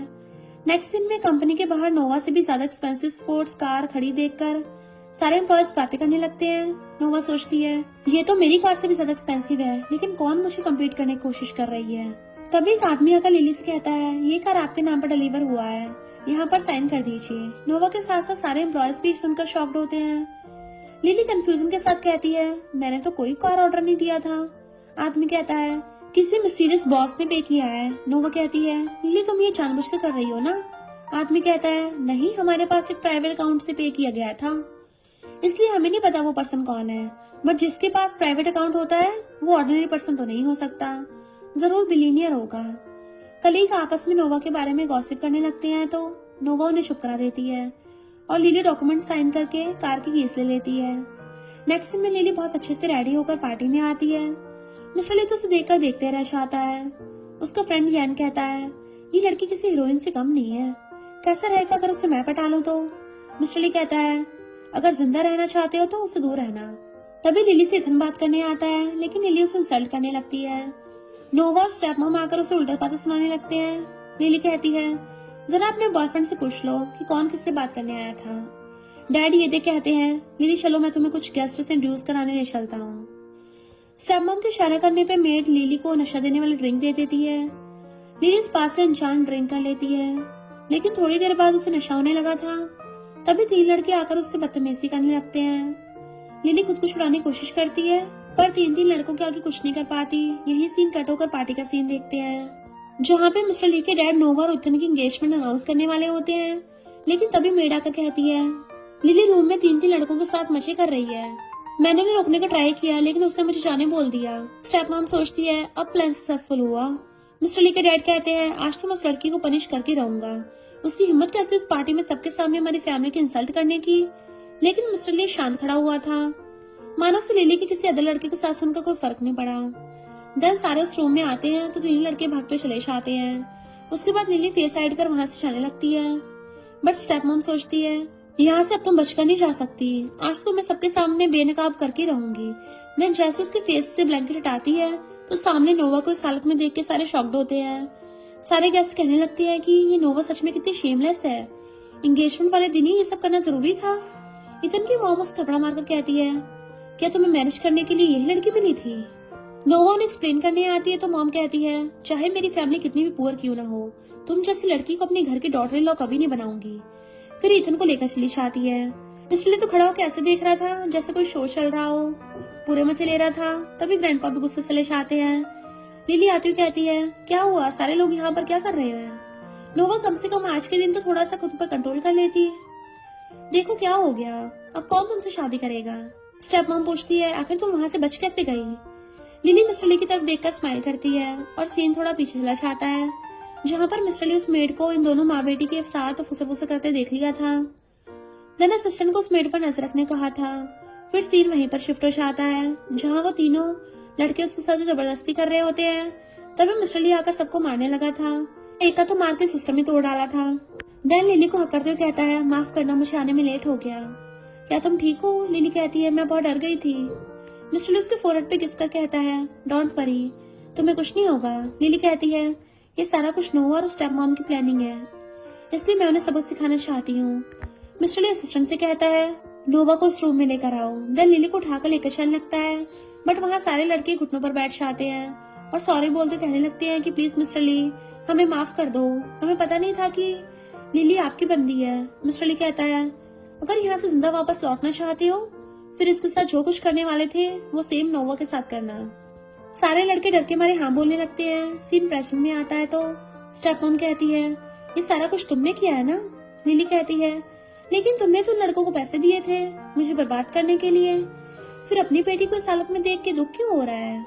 नेक्स्ट सीन में कंपनी के बाहर नोवा से भी ज्यादा एक्सपेंसिव स्पोर्ट्स कार खड़ी देखकर सारे एम्प्लॉयज बातें करने लगते हैं। नोवा सोचती है, ये तो मेरी कार से भी ज्यादा एक्सपेंसिव है, लेकिन कौन मुझे कम्पीट करने की कोशिश कर रही है। तभी एक आदमी आकर लिली से कहता है, ये कार आपके नाम पर डिलीवर हुआ है, यहाँ पर साइन कर दीजिए। नोवा के साथ साथ सारे एम्प्लॉयज भी सुनकर शॉक्ड होते हैं। लिली कंफ्यूजन के साथ कहती है, मैंने तो कोई कार ऑर्डर नहीं दिया था। आदमी कहता है, किसी मिस्टीरियस बॉस ने पे किया है। नोवा कहती है, लिली तुम ये जानबूझकर कर रही हो ना। आदमी कहता है, नहीं हमारे पास एक प्राइवेट अकाउंट से पे किया गया था, इसलिए हमें नहीं पता वो पर्सन कौन है, बट जिसके पास प्राइवेट अकाउंट होता है वो ऑर्डिनरी पर्सन तो नहीं हो सकता, जरूर बिलीनियर होगा। कलीग आपस में नोवा के बारे में गॉसिप करने लगते हैं तो नोवा उन्हें चुप करा देती है और लिली डॉक्यूमेंट साइन करके कार की कीज ले लेती है। नेक्स्ट दिन में लिली बहुत अच्छे से रेडी होकर पार्टी में आती है। मिस्टर ली तो उसे देखकर देखते रह जाता है। उसका फ्रेंड यान कहता है, ये लड़की किसी हीरोइन से कम नहीं है, कैसा रहेगा अगर उससे मैं पटा लूं तो। मिस्टर ली कहता है, अगर जिंदा रहना चाहते हो तो उससे दूर रहना। तभी लिली से इथन बात करने आता है, लेकिन लिली उसे इंसल्ट करने लगती है। नोवा और स्टेप मॉम आकर उसे उल्टा बातें सुनाने लगते हैं। लिली कहती है, जरा अपने बॉयफ्रेंड से पूछ लो कि कौन किससे बात करने आया था। डैड ये देख कहते हैं, लिली चलो मैं तुम्हें कुछ गेस्ट से इंट्रोड्यूस कराने ले चलता हूँ। स्टेप मॉम के इशारा करने पे मेड लिली को नशा देने वाली ड्रिंक दे देती है। लिली इस पास से अनजान ड्रिंक कर लेती है, लेकिन थोड़ी देर बाद उसे नशा होने लगा था। तभी 3 लड़के आकर उससे बदतमीजी करने लगते हैं। लिली खुद को छुड़ाने की कोशिश करती है, पर 3 लड़कों के आगे कुछ नहीं कर पाती। यही सीन कट होकर पार्टी का सीन देखते हैं, जहाँ पे मिस्टर ली के डैड नोवा और इथन की एंगेजमेंट अनाउंस करने वाले होते हैं। लेकिन तभी मेड आकर कहती है, लिली रूम में 3 लड़कों के साथ मजे कर रही है। मैंने उन्हें रोकने का ट्राई किया, लेकिन उसने मुझे जाने बोल दिया। स्टेप मॉम सोचती है, अब प्लान सक्सेसफुल हुआ। मिस्टर ली के डैड कहते हैं, आज तो मैं उस लड़की को पनिश करके रहूंगा। उसकी हिम्मत कैसे इस पार्टी में सबके सामने हमारी फैमिली की इंसल्ट करने की। लेकिन मिस्टर ली शांत खड़ा हुआ था, मानो से लिली के किसी अदर लड़के के साथ उनका कोई फर्क नहीं पड़ा। देन सारे उस रूम में आते हैं तो 3 लड़के भागते चले जाते हैं। उसके बाद लिली फेस साइड कर वहां से जाने लगती है, बट स्टेप मॉम सोचती है, यहाँ से अब तुम बचकर नहीं जा सकती, आज तो मैं सबके सामने बेनकाब करके रहूंगी। देन जैसे उसके फेस से ब्लैंकेट हटाती है तो सामने नोवा को इस हालत में देख के सारे शॉक्ड होते हैं। सारे गेस्ट कहने लगते हैं कि ये नोवा सच में कितनी शेमलेस है, एंगेजमेंट वाले दिन ही ये सब करना जरूरी था। इथन की मॉम उसे थपड़ा मारकर कहती है, क्या तुम्हें मैनेज करने के लिए यही लड़की मिली थी। नोवा उन्हें एक्सप्लेन करने आती है तो मॉम कहती है, चाहे मेरी फैमिली कितनी भी पुअर क्यों ना हो, तुम जैसी लड़की को अपने घर की डॉटर इन लॉ कभी नहीं बनाऊंगी। फिर इथन को लेकर चली जाती है। मिस्टर ली तो खड़ा होकर ऐसे देख रहा था जैसे कोई शो चल रहा हो, पूरे मजे ले रहा था। तभी ग्रैंडपा भी गुस्से से ले जाते हैं। लिली आती हुई कहती है, क्या हुआ, सारे लोग यहाँ पर क्या कर रहे हैं। नोवा कम से कम आज के दिन तो थोड़ा सा खुद पर कंट्रोल कर लेती। देखो क्या हो गया, अब कौन तुमसे शादी करेगा। स्टेप मॉम पूछती है, आखिर तुम वहाँ से बच कैसे गई। लिली मिस्टर ली की तरफ देखकर स्माइल करती है और सीन थोड़ा पीछे चला जाता है। जहाँ पर मिस्टर ली उस मेड को इन दोनों माँ बेटी के साथ फुसर फुसर करते देख लिया था। देन असिस्टेंट को उस मेड पर नजर रखने कहा था। फिर सीन वहीं पर शिफ्ट हो जाता है जहाँ वो तीनों लड़के उसके साथ जो जबरदस्ती कर रहे होते हैं। तभी मिस्टर ली आकर सबको मारने लगा था। एक का तो मार के सिस्टम ही तोड़ डाला था। देन लिली को हक करते हुए कहता है, माफ करना, मुझे आने में लेट हो गया। क्या तुम ठीक हो? लिली कहती है, मैं बहुत डर गई थी। मिस्टर ली उसके फोरहेड पे किस कर कहता है, डोंट वरी, तुम्हें कुछ नहीं होगा। लिली कहती है, ये सारा कुछ नोवा और स्टेप मॉम की प्लानिंग है, इसलिए मैं उन्हें सबक सिखाना चाहती हूँ। मिस्टर ली असिस्टेंट से कहता है, नोवा को उस रूम में लेकर आओ। देन लिली को उठाकर लेकर चलने लगता है, बट वहाँ सारे लड़के घुटनों पर बैठ जाते हैं और सॉरी बोलते कहने लगते हैं कि प्लीज मिस्टर ली, हमें माफ कर दो, हमें पता नहीं था कि लिली आपकी बंदी है। मिस्टर ली कहता है, अगर यहाँ से जिंदा वापस लौटना चाहते हो फिर इसके साथ जो कुछ करने वाले थे वो सेम नोवा के साथ करना। सारे लड़के डर के मारे हाँ बोलने लगते हैं। सीन प्रेजेंट में आता है तो स्टेप मॉम कहती है, ये सारा कुछ तुमने किया है ना? लिली कहती है, लेकिन तुमने तो लड़कों को पैसे दिए थे मुझे बर्बाद करने के लिए, फिर अपनी बेटी को इस हालत में देख के दुख क्यों हो रहा है?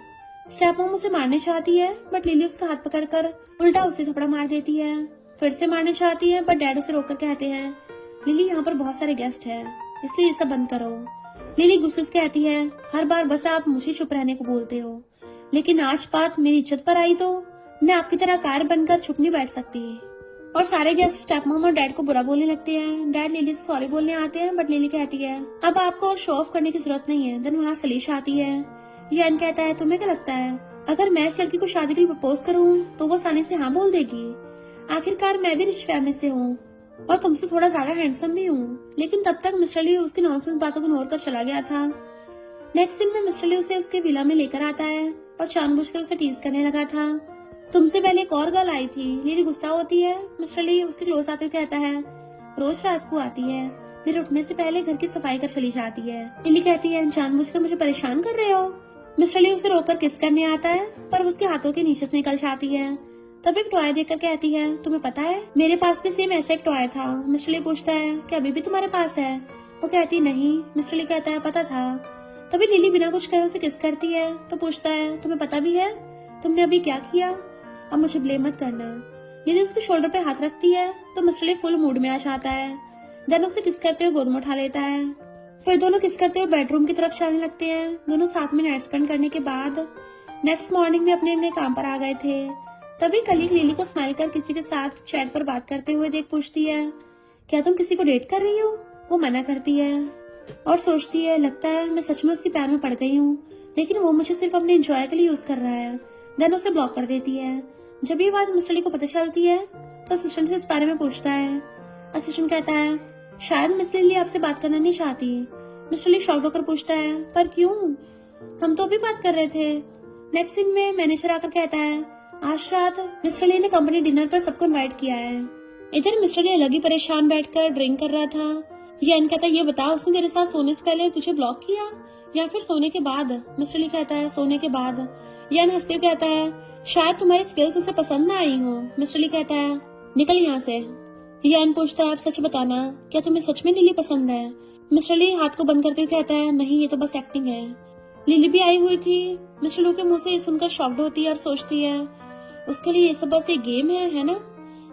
स्टेप मॉम उसे मारने चाहती है बट लिली उसका हाथ पकड़कर उल्टा उसे थप्पड़ मार देती है। फिर से मारने चाहती है बट डैड उसे रोककर कहते हैं, लिली यहाँ पर बहुत सारे गेस्ट हैं इसलिए ये सब बंद करो। लिली गुस्से से कहती है, हर बार बस आप मुझे चुप रहने को बोलते हो, लेकिन आज बात मेरी इज्जत पर आई तो मैं आपकी तरह कार बनकर चुप नहीं बैठ सकती। और सारे गेस्ट स्टेप मॉम और डैड को बुरा बोलने लगते हैं। डैड लिली से सॉरी बोलने आते हैं बट लिली कहती है, अब आपको शो ऑफ करने की जरूरत नहीं है। देन वहाँ सलीश आती है। यान कहता है, तुम्हें क्या लगता है अगर मैं इस लड़की को शादी के लिए प्रपोज करूँ तो वो आसानी से हाँ बोल देगी? आखिरकार मैं भी रिच फैमिली से हूँ और तुमसे थोड़ा ज्यादा हैंडसम भी हूँ। लेकिन तब तक मिस्टर ली उसकी नॉनसेंस बातों को इग्नोर कर चला गया था। नेक्स्ट सीन में मिस्टर ली उसे उसके विला में लेकर आता है और जानबूझकर उसे टीज करने लगा था। तुमसे पहले एक और गर्ल आई थी। लिली गुस्सा होती है। मिस्टर ली उसके क्लोज आते हुए कहता है, रोज रात को आती है, मेरे उठने से पहले घर की सफाई कर चली जाती है। लिली कहती है, जानबूझकर मुझे परेशान कर रहे हो? मिस्टर ली उसे रोककर किस करने आता है पर उसके हाथों के नीचे से निकल जाती है। तब एक टॉय देखकर कहती है, तुम्हें पता है मेरे पास भी सेम ऐसा एक टॉय था। मिस्टर ली पूछता है, क्या अभी भी तुम्हारे पास है? वो कहती नहीं। मिस्टर ली कहता है, पता था। तभी लिली बिना कुछ कहे उसे किस करती है तो पूछता है, तुम्हें पता भी है तुमने अभी क्या किया? अब मुझे ब्लेम मत करना। लिली उसके शोल्डर पे हाथ रखती है तो मिस्टर ली फुल मूड में आ जाता है। देन उसे किस करते हुए गोद में उठा लेता है। फिर दोनों किस करते हुए बेडरूम की तरफ जाने लगते हैं। दोनों साथ में नाइट स्पेंड करने के बाद नेक्स्ट मॉर्निंग में अपने अपने काम पर आ गए थे। तभी कलीग लिली को स्माइल कर किसी के साथ चैट पर बात करते हुए देख पूछती है, क्या तुम किसी को डेट कर रही हो? वो मना करती है और सोचती है, लगता है मैं सच में उसके प्यार में पड़ गई हूँ, लेकिन वो मुझे सिर्फ अपने एंजॉय के लिए यूज कर रहा है। देन उसे ब्लॉक कर देती है। जब ये बात मिस्टर ली को पता चलती है तो असिस्टेंट से इस बारे में पूछता है। असिस्टेंट कहता है, शायद मिस लिली आपसे बात करना नहीं चाहती। मिस्टर ली शॉक्ड होकर पूछता है, पर क्यों? हम तो अभी बात कर रहे थे। नेक्स्ट सीन में मैनेजर आकर कहता है, आज रात मिस्टर ली ने कंपनी डिनर पर सबको इनवाइट किया है। इधर मिस्टर ली अलग ही परेशान बैठकर ड्रिंक कर रहा था। यान कहता है, ये बता उसने तेरे साथ सोने से पहले तुझे ब्लॉक किया या फिर सोने के बाद? मिस्टर ली कहता है, सोने के बाद। यान हंसते हुए कहता है, शायद तुम्हारी स्किल्स उसे पसंद ना आई हो। मिस्टर ली कहता है, निकल यहाँ से। यान पूछता है, अब सच बताना, क्या तुम्हें सच में लिली पसंद है? मिस्टर ली हाथ को बंद करते हुए कहता है, नहीं ये तो बस एक्टिंग है। लिली भी आई हुई थी। मिस्टर लू के मुंह से ये सुनकर शॉक्ड होती है और सोचती है, उसके लिए ये सब बस एक गेम है ना?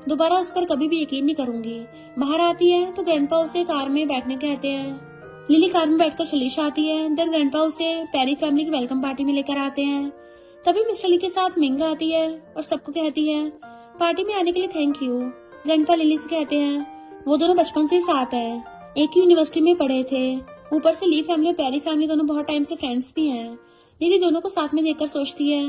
दोबारा उस पर कभी भी यकीन नहीं करूंगी। बाहर आती है तो ग्रैंडपा उसे कार में बैठने कहते हैं। लिली कार में बैठकर चली जाती है। देन ग्रैंडपा उसे पैरी फैमिली की वेलकम पार्टी में लेकर आते हैं। तभी मिस्टर ली के साथ मिंग आती है और सबको कहती है, पार्टी में आने के लिए थैंक यू। ग्रैंडपा लिली से कहते हैं, वो दोनों बचपन से ही साथ हैं, एक ही यूनिवर्सिटी में पढ़े थे। ऊपर से ली फैमिली और पैरी फैमिली दोनों बहुत टाइम से फ्रेंड्स भी हैं। लिली दोनों को साथ में देखकर सोचती है,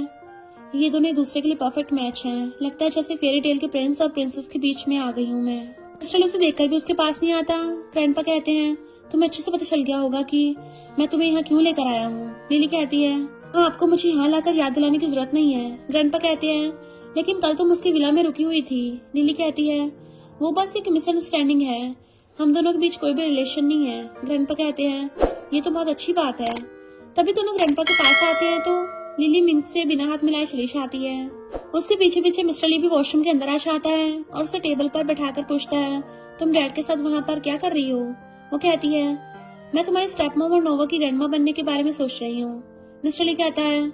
ये दोनों एक दूसरे के लिए परफेक्ट मैच हैं। लगता है जैसे फेरी टेल के प्रिंस और प्रिंसेस के बीच में आ गई हूँ मैं। मिस्टर ली उसे देखकर भी उसके पास नहीं आता। ग्रैंडपा कहते हैं, तुम्हें अच्छे से पता चल गया होगा कि मैं तुम्हें यहाँ क्यों लेकर आया हूँ। लिली कहती है, हाँ आपको मुझे यहाँ लाकर याद दिलाने की जरूरत नहीं है। ग्रैंडपा कहते हैं, लेकिन कल तुम उसकी विला में रुकी हुई थी। लिली कहती है, वो बस एक मिसअंडरस्टैंडिंग है, हम दोनों के बीच कोई भी रिलेशन नहीं है। ग्रैंडपा कहते हैं, ये तो बहुत अच्छी बात है। तभी दोनों ग्रैंडपा के पास आते हैं तो लिली मिंग से बिना हाथ मिलाए चली जाती है। उसके पीछे पीछे मिस्टर ली भी वॉशरूम के अंदर आ जाता है और उसे टेबल पर बैठाकर पूछता है, तुम डैड के साथ वहाँ पर क्या कर रही हो? वो कहती है, मैं तुम्हारी स्टेप मॉम और नोवा की ग्रैंडमा बनने के बारे में सोच रही हूँ। मिस्टर ली कहता है,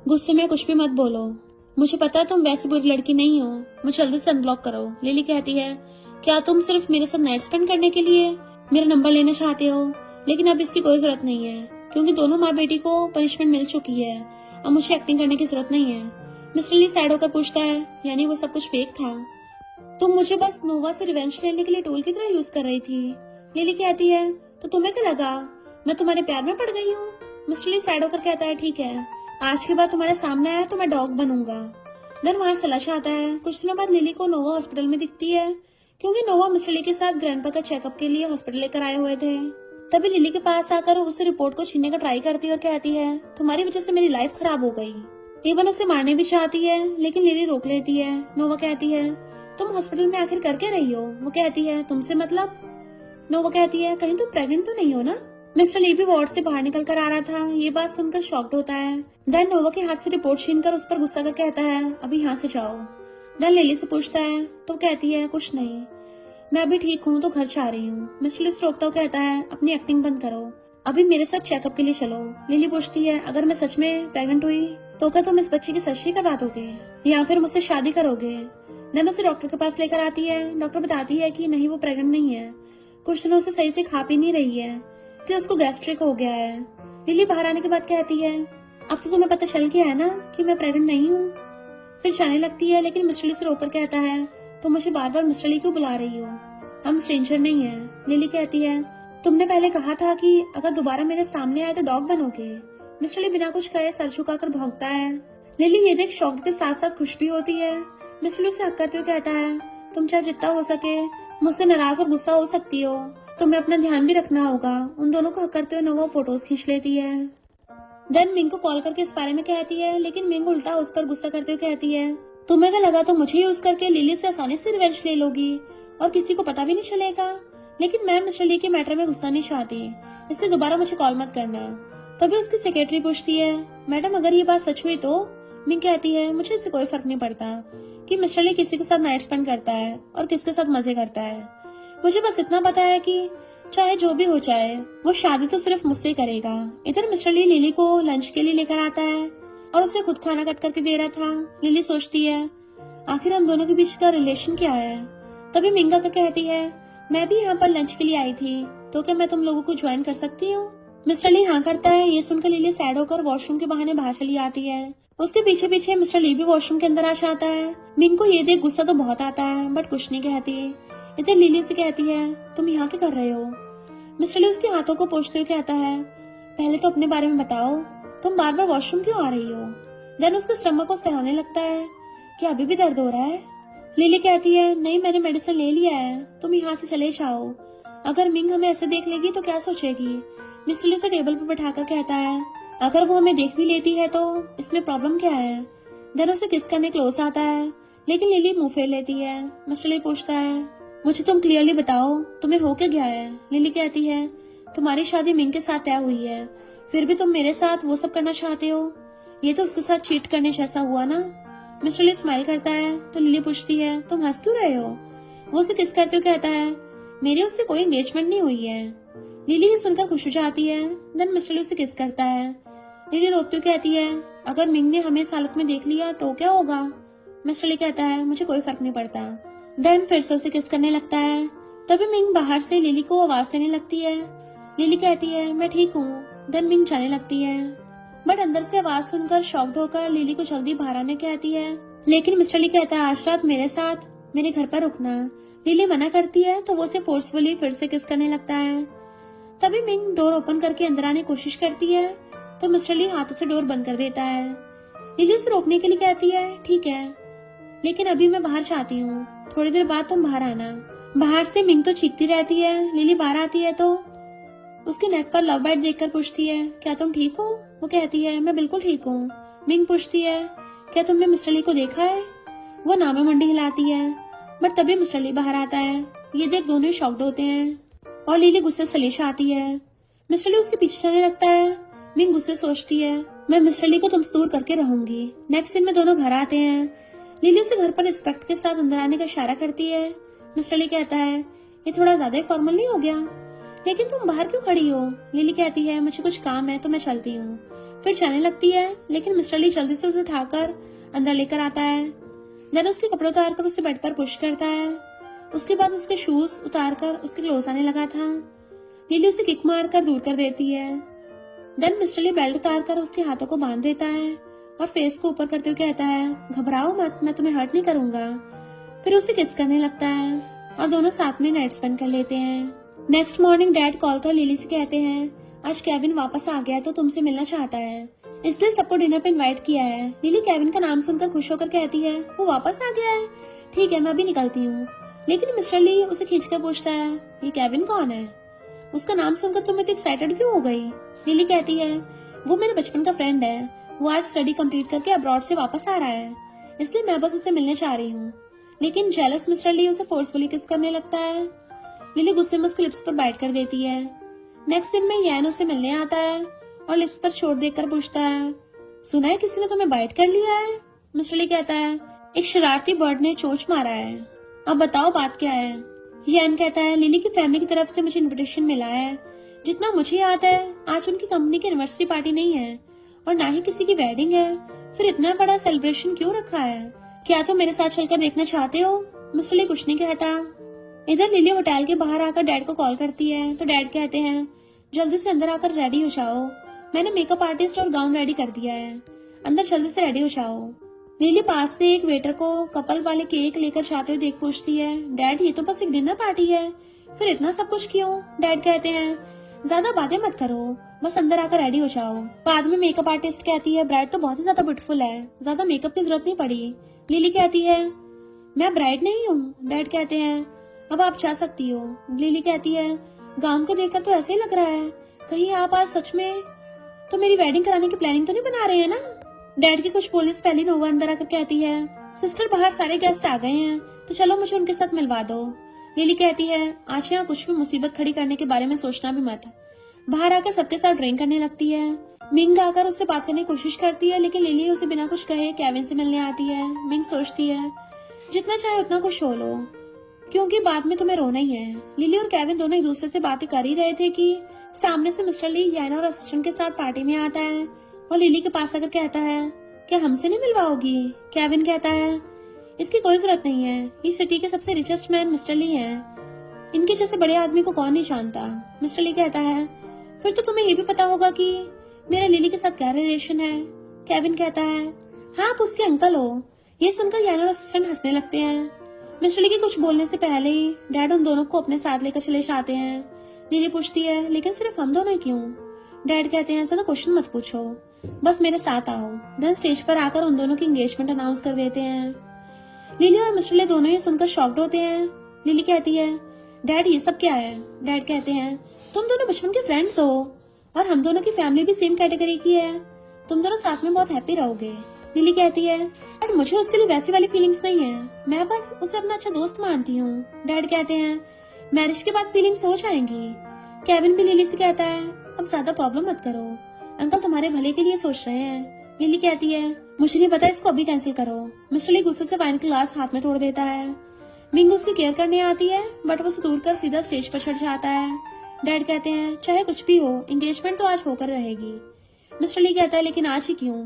गुस्से में कुछ भी मत बोलो, मुझे पता है तुम वैसी बुरी लड़की नहीं हो, मुझे जल्दी से अनब्लॉक करो। लिली कहती है, क्या तुम सिर्फ मेरे साथ नाइट स्पेंड करने के लिए मेरा नंबर लेना चाहते हो? लेकिन अब इसकी कोई जरूरत नहीं है, क्योंकि दोनों माँ बेटी को पनिशमेंट मिल चुकी है। अब मुझे एक्टिंग करने की जरूरत नहीं है। मिस्टर ली सैड होकर पूछता है, यानी वो सब कुछ फेक था? तुम मुझे बस नोवा से रिवेंज लेने के लिए टूल की तरह यूज कर रही थी। लिली कहती है, तो तुम्हें क्या लगा मैं तुम्हारे प्यार में पड़ गई हूँ? मिस्टर ली सैड होकर कहता है, ठीक है, आज के बाद तुम्हारे सामने आया तो मैं डॉग बनूंगा। देन वहाँ सलाशा आता है। कुछ दिनों बाद लिली को नोवा हॉस्पिटल में दिखती है, क्योंकि नोवा मिस्टर ली के साथ ग्रैंडपा का चेकअप के लिए हॉस्पिटल लेकर आए हुए थे। तभी लिली के पास आकर उससे रिपोर्ट को छीनने का ट्राई करती है और कहती है, तुम्हारी वजह से मेरी लाइफ खराब हो गई। इवन उसे मारने भी चाहती है, लेकिन लिली रोक लेती है। नोवा कहती है, तुम हॉस्पिटल में आखिर कर क्या रही हो? वो कहती है, तुमसे मतलब? नोवा कहती है, कहीं तुम प्रेग्नेंट तो नहीं हो ना? मिस्टर ली भी वार्ड से बाहर निकल कर आ रहा था। ये बात सुनकर शॉक्ड होता है। देन नोवा के हाथ से रिपोर्ट छीनकर उस पर गुस्सा कर कहता है, अभी यहाँ से जाओ। देन लिली से पूछता है, तो कहती है, कुछ नहीं, मैं अभी ठीक हूँ तो घर जा रही हूँ। मिस्टर ली रोकता हुआ कहता है, अपनी एक्टिंग बंद करो, अभी मेरे साथ चेकअप के लिए चलो। लिली पूछती है, अगर मैं सच में प्रेग्नेंट हुई तो क्या तुम इस बच्चे की सच ही करवा दोगे या फिर मुझसे शादी करोगे? देन उसे डॉक्टर के पास लेकर आती है। डॉक्टर बताती है कि नहीं, वो प्रेग्नेंट नहीं है, कुछ दिनों से सही से खा पी नहीं रही है, इसलिए उसको गैस्ट्रिक हो गया है। लिली बाहर आने के बाद कहती है, अब तो तुम्हें पता चल गया है ना कि मैं प्रेग्नेंट नहीं हूँ। फिर जाने लगती है, लेकिन मिस्टर ली से रोककर कहता है, तो मुझे बार बार मिस्टर ली क्यों बुला रही हो? हम स्ट्रेंजर नहीं है। लिली कहती है, तुमने पहले कहा था कि अगर दोबारा मेरे सामने आए तो डॉग बनोगे। मिस्टर ली बिना कुछ कहे सर झुकाकर भौंकता है। लिली ये देख शॉक्ड के साथ साथ खुश भी होती है। मिस्टर ली से हक करते हुए कहता है, तुम चाहे जितना हो सके मुझसे नाराज और गुस्सा हो सकती हो, तुम्हें अपना ध्यान भी रखना होगा। उन दोनों को हक करते हुए नोवा फोटोज खींच लेती है। देन मिंग को कॉल करके इस बारे में कहती है, लेकिन मिंग उल्टा उस पर गुस्सा करते हुए कहती है, तुम्हें क्या लगा तो मुझे यूज करके लिली से आसानी से रिवेंज ले लोगी और किसी को पता भी नहीं चलेगा? लेकिन मैं मिस्टर ली के मैटर में घुसना नहीं चाहती, इसलिए दोबारा मुझे कॉल मत करना। तभी उसकी सेक्रेटरी पूछती है, मैडम अगर ये बात सच हुई तो? मिंग कहती है, मुझे इससे कोई फर्क नहीं पड़ता कि मिस्टर ली किसी के साथ नाइट स्पेंड करता है और किसके साथ मजे करता है। मुझे बस इतना पता है कि चाहे जो भी हो जाए वो शादी तो सिर्फ मुझसे करेगा। इधर मिस्टर ली लिली को लंच के लिए लेकर आता है और उसे खुद खाना कट करके दे रहा था। लिली सोचती है, आखिर हम दोनों के बीच का रिलेशन क्या है? तभी मिंग आकर कहती है, मैं भी यहाँ पर लंच के लिए आई थी, तो क्या मैं तुम लोगों को ज्वाइन कर सकती हूँ? मिस्टर ली हाँ करता है। ये सुनकर लिली सैड होकर वॉशरूम के बहाने बाहर चली आती है। उसके पीछे पीछे मिस्टर ली भी वॉशरूम के अंदर आ जाता है। मिंग को ये देख गुस्सा तो बहुत आता है, बट कुछ नहीं कहती। इधर लिली उसे कहती है, तुम यहाँ क्या कर रहे हो? मिस्टर ली उसके हाथों को पोंछते हुए कहता है, पहले तो अपने बारे में बताओ, तुम बार बार वॉशरूम क्यों आ रही हो? देन उसके स्टमक को सहलाने लगता है, क्या अभी भी दर्द हो रहा है? लिली कहती है, नहीं, मैंने मेडिसिन ले लिया है, तुम यहाँ से चले जाओ। अगर मिंग हमें ऐसे देख लेगी तो क्या सोचेगी? मिस्टर ली उसे टेबल पर बैठाकर कहता है, अगर वो हमें देख भी लेती है तो इसमें प्रॉब्लम क्या है? देन उसे किस करने क्लोज आता है, लेकिन लिली मुंह फेर लेती है। मिस्टर ली पूछता है, मुझे तुम क्लियरली बताओ, तुम्हें हो क्या गया है? लिली कहती है, तुम्हारी शादी मिंग के साथ तय हुई है, फिर भी तुम मेरे साथ वो सब करना चाहते हो? ये तो उसके साथ चीट करने जैसा हुआ ना? मिस्टर ली स्माइल करता है तो लिली पूछती है, तुम हंस क्यों रहे हो? वो उसे किस करते हुए कहता है, मेरी उससे कोई एंगेजमेंट नहीं हुई है। लिली ये सुनकर खुश हो जाती है। देन मिस्टर ली उसे किस करता है। लिली रोकते हुए कहती है, अगर मिंग ने हमें इस हालत में देख लिया तो क्या होगा? मिस्टर ली कहता है, मुझे कोई फर्क नहीं पड़ता। देन फिर से उसे किस करने लगता है। तभी मिंग बाहर से लिली को आवाज देने लगती है। लिली कहती है, मैं ठीक हूँ। देन मिंग जाने लगती है, बट अंदर से आवाज सुनकर शॉक्ड होकर लिली को जल्दी बाहर आने कहती है। लेकिन मिस्टर ली कहता है, आज रात मेरे साथ मेरे घर पर रुकना। लिली मना करती है तो वो उसे फोर्सफुली फिर से किस करने लगता है। तभी मिंग डोर ओपन करके अंदर आने की कोशिश करती है तो मिस्टर ली हाथों से डोर बंद कर देता है। लिली उसे रोकने के लिए कहती है, ठीक है, लेकिन अभी मैं बाहर जाती हूँ, थोड़ी देर बाद तुम बाहर आना। बाहर से मिंग तो चीखती रहती है। लिली बाहर आती है तो उसके नेक पर लव बाइट देखकर पूछती है, क्या तुम ठीक हो? वो कहती है, मैं बिल्कुल ठीक हूँ। मिंग पूछती है, क्या तुमने मिस्टर ली को देखा है? वो नामे मंडी हिलाती है, बट तभी मिस्टर ली बाहर आता है। ये देख दोनों ही शॉक्ड होते हैं और लिली गुस्से से सलीशा आती है। मिस्टर ली उसके पीछे चलने लगता है। मिंग गुस्से सोचती है, मैं मिस्टर ली को तुमसे दूर करके रहूंगी। नेक्स्ट सीन में दोनों घर आते हैं। लिली उसे घर पर रिस्पेक्ट के साथ अंदर आने का इशारा करती है। मिस्टर ली कहता है, ये थोड़ा ज्यादा ही फॉर्मल नहीं हो गया? लेकिन तुम बाहर क्यों खड़ी हो? लिली कहती है, मुझे कुछ काम है तो मैं चलती हूँ। फिर जाने लगती है, लेकिन मिस्टर ली जल्दी से उसे उठाकर अंदर लेकर आता है। देन उसके कपड़े उतार कर उसे बेड पर पुश करता है। उसके बाद उसके शूज उतार कर उसके क्लोज आने लगा था। लिली उसे किक मार कर दूर कर देती है। देन मिस्टर ली बेल्ट उतार कर उसके हाथों को बांध देता है और फेस को ऊपर करते हुए कहता है, घबराओ मत, मैं तुम्हें हर्ट नहीं करूंगा। फिर उसे किस करने लगता है और दोनों साथ में नाइट स्पेंड कर लेते हैं। नेक्स्ट मॉर्निंग डैड कॉल कर लिली से कहते हैं, आज केविन वापस आ गया तो तुमसे मिलना चाहता है, इसलिए सबको डिनर पे इनवाइट किया है। लिली केविन का नाम सुनकर खुश होकर कहती है, वो वापस आ गया है, ठीक है मैं अभी निकलती हूँ। लेकिन मिस्टर ली उसे खींचकर पूछता है, ये केविन कौन है? उसका नाम सुनकर तुम इतनी एक्साइटेड क्यों हो गई? लिली कहती है, वो मेरे बचपन का फ्रेंड है, वो आज स्टडी कंप्लीट करके अब्रॉड से वापस आ रहा है, इसलिए मैं बस उसे मिलने चाह रही हूँ। लेकिन जेलस मिस्टर ली उसे फोर्सफुली किस करने लगता है। लिली गुस्से में उसके लिप्स पर बाइट कर देती है। नेक्स्ट दिन में यैन उससे मिलने आता है और लिप्स पर चोट देखकर पूछता है, सुना है किसी ने तुम्हें बाइट कर लिया है? मिस्टर ली कहता है, एक शरारती बर्ड ने चोंच मारा है, अब बताओ बात क्या है? यैन कहता है, लिली की फैमिली की तरफ से मुझे इनविटेशन मिला है, जितना मुझे याद है आज उनकी कंपनी की एनिवर्सरी पार्टी नहीं है और ना ही किसी की वेडिंग है, फिर इतना बड़ा सेलिब्रेशन क्यों रखा है? क्या तुम मेरे साथ चलकर देखना चाहते हो? मिस्टर ली कुछ नहीं कहता। इधर लिली होटल के बाहर आकर डैड को कॉल करती है तो डैड कहते हैं, जल्दी से अंदर आकर रेडी हो जाओ, मैंने मेकअप आर्टिस्ट और गाउन रेडी कर दिया है, अंदर जल्दी से रेडी हो जाओ। लिली पास से एक वेटर को कपल वाले केक लेकर जाते हुए देख पूछती है, डैड ये तो बस एक डिनर पार्टी है, फिर इतना सब कुछ क्यों? डैड कहते हैं, ज्यादा बातें मत करो, बस अंदर आकर रेडी हो जाओ। बाद में मेकअप आर्टिस्ट कहती है, ब्राइड तो बहुत ही ज्यादा ब्यूटीफुल है, ज्यादा मेकअप की जरूरत नहीं पड़ी। लिली कहती है, मैं ब्राइड नहीं हूँ। डैड कहते हैं, अब आप जा सकती हो। लिली कहती है, गाउन को देखकर तो ऐसे ही लग रहा है, कहीं आप आज सच में तो मेरी वेडिंग कराने की प्लानिंग तो नहीं बना रहे हैं ना? डैड की कुछ बोलने से पहले नोवा अंदर आकर कहती है, सिस्टर बाहर सारे गेस्ट आ गए हैं तो चलो मुझे उनके साथ मिलवा दो। लिली कहती है, आज यहाँ कुछ भी मुसीबत खड़ी करने के बारे में सोचना भी मत। बाहर आकर सबके साथ ड्रिंक करने लगती है। मिंग आकर उससे बात करने की कोशिश करती है लेकिन लिली उसे बिना कुछ कहे केविन से मिलने आती है। मिंग सोचती है, जितना चाहे उतना कुछ हो लो, क्योंकि बाद में तुम्हें रोना ही है। लिली और केविन दोनों एक दूसरे से बातें कर ही रहे थे कि सामने से मिस्टर ली याना और असिस्टेंट के साथ पार्टी में आता है और लिली के पास आकर कहता है, क्या हमसे नहीं मिलवाओगी? केविन कहता है, इसकी कोई जरूरत नहीं है, इस सिटी के सबसे रिचेस्ट मैन मिस्टर ली हैं, इनके जैसे बड़े आदमी को कौन नहीं जानता। मिस्टर ली कहता है, फिर तो तुम्हें ये भी पता होगा कि मेरा लिली के साथ क्या रिलेशन है। केविन कहता है, हाँ आप उसके अंकल हो। ये सुनकर याना और असिस्टेंट हंसने लगते हैं। मिस्टर ली के कुछ बोलने से पहले ही डैड उन दोनों को अपने साथ लेकर चले जाते हैं। लिली पूछती है, लेकिन सिर्फ हम दोनों ही क्यों? डैड कहते हैं, ज्यादा क्वेश्चन मत पूछो, बस मेरे साथ आओ। देन स्टेज पर आकर उन दोनों की एंगेजमेंट अनाउंस कर देते हैं। लिली और मिस्टर ली दोनों ही सुनकर शॉक्ड होते हैं। लिली कहती है, डैड ये सब क्या है? डैड कहते हैं, तुम दोनों बचपन के फ्रेंड्स हो और हम दोनों की फैमिली भी सेम कैटेगरी की है, तुम दोनों साथ में बहुत हैप्पी रहोगे। लिली कहती है, बट मुझे उसके लिए वैसी वाली फीलिंग्स नहीं है, मैं बस उसे अपना अच्छा दोस्त मानती हूँ। डैड कहते हैं, मैरिज के बाद फीलिंग्स हो जाएंगी। केविन भी लिली से कहता है, अब ज्यादा प्रॉब्लम मत करो, अंकल तुम्हारे भले के लिए सोच रहे हैं। लिली कहती है, मुझे नहीं पता, इसको अभी कैंसिल करो। मिस्टर ली गुस्से से वाइन का ग्लास हाथ में तोड़ देता है। मिंग उसकी केयर करने आती है बट वो उसे दूर कर सीधा स्टेज पर चढ़ जाता है। डैड कहते हैं, चाहे कुछ भी हो, एंगेजमेंट तो आज होकर रहेगी। मिस्टर ली कहता है, लेकिन आज ही क्यों?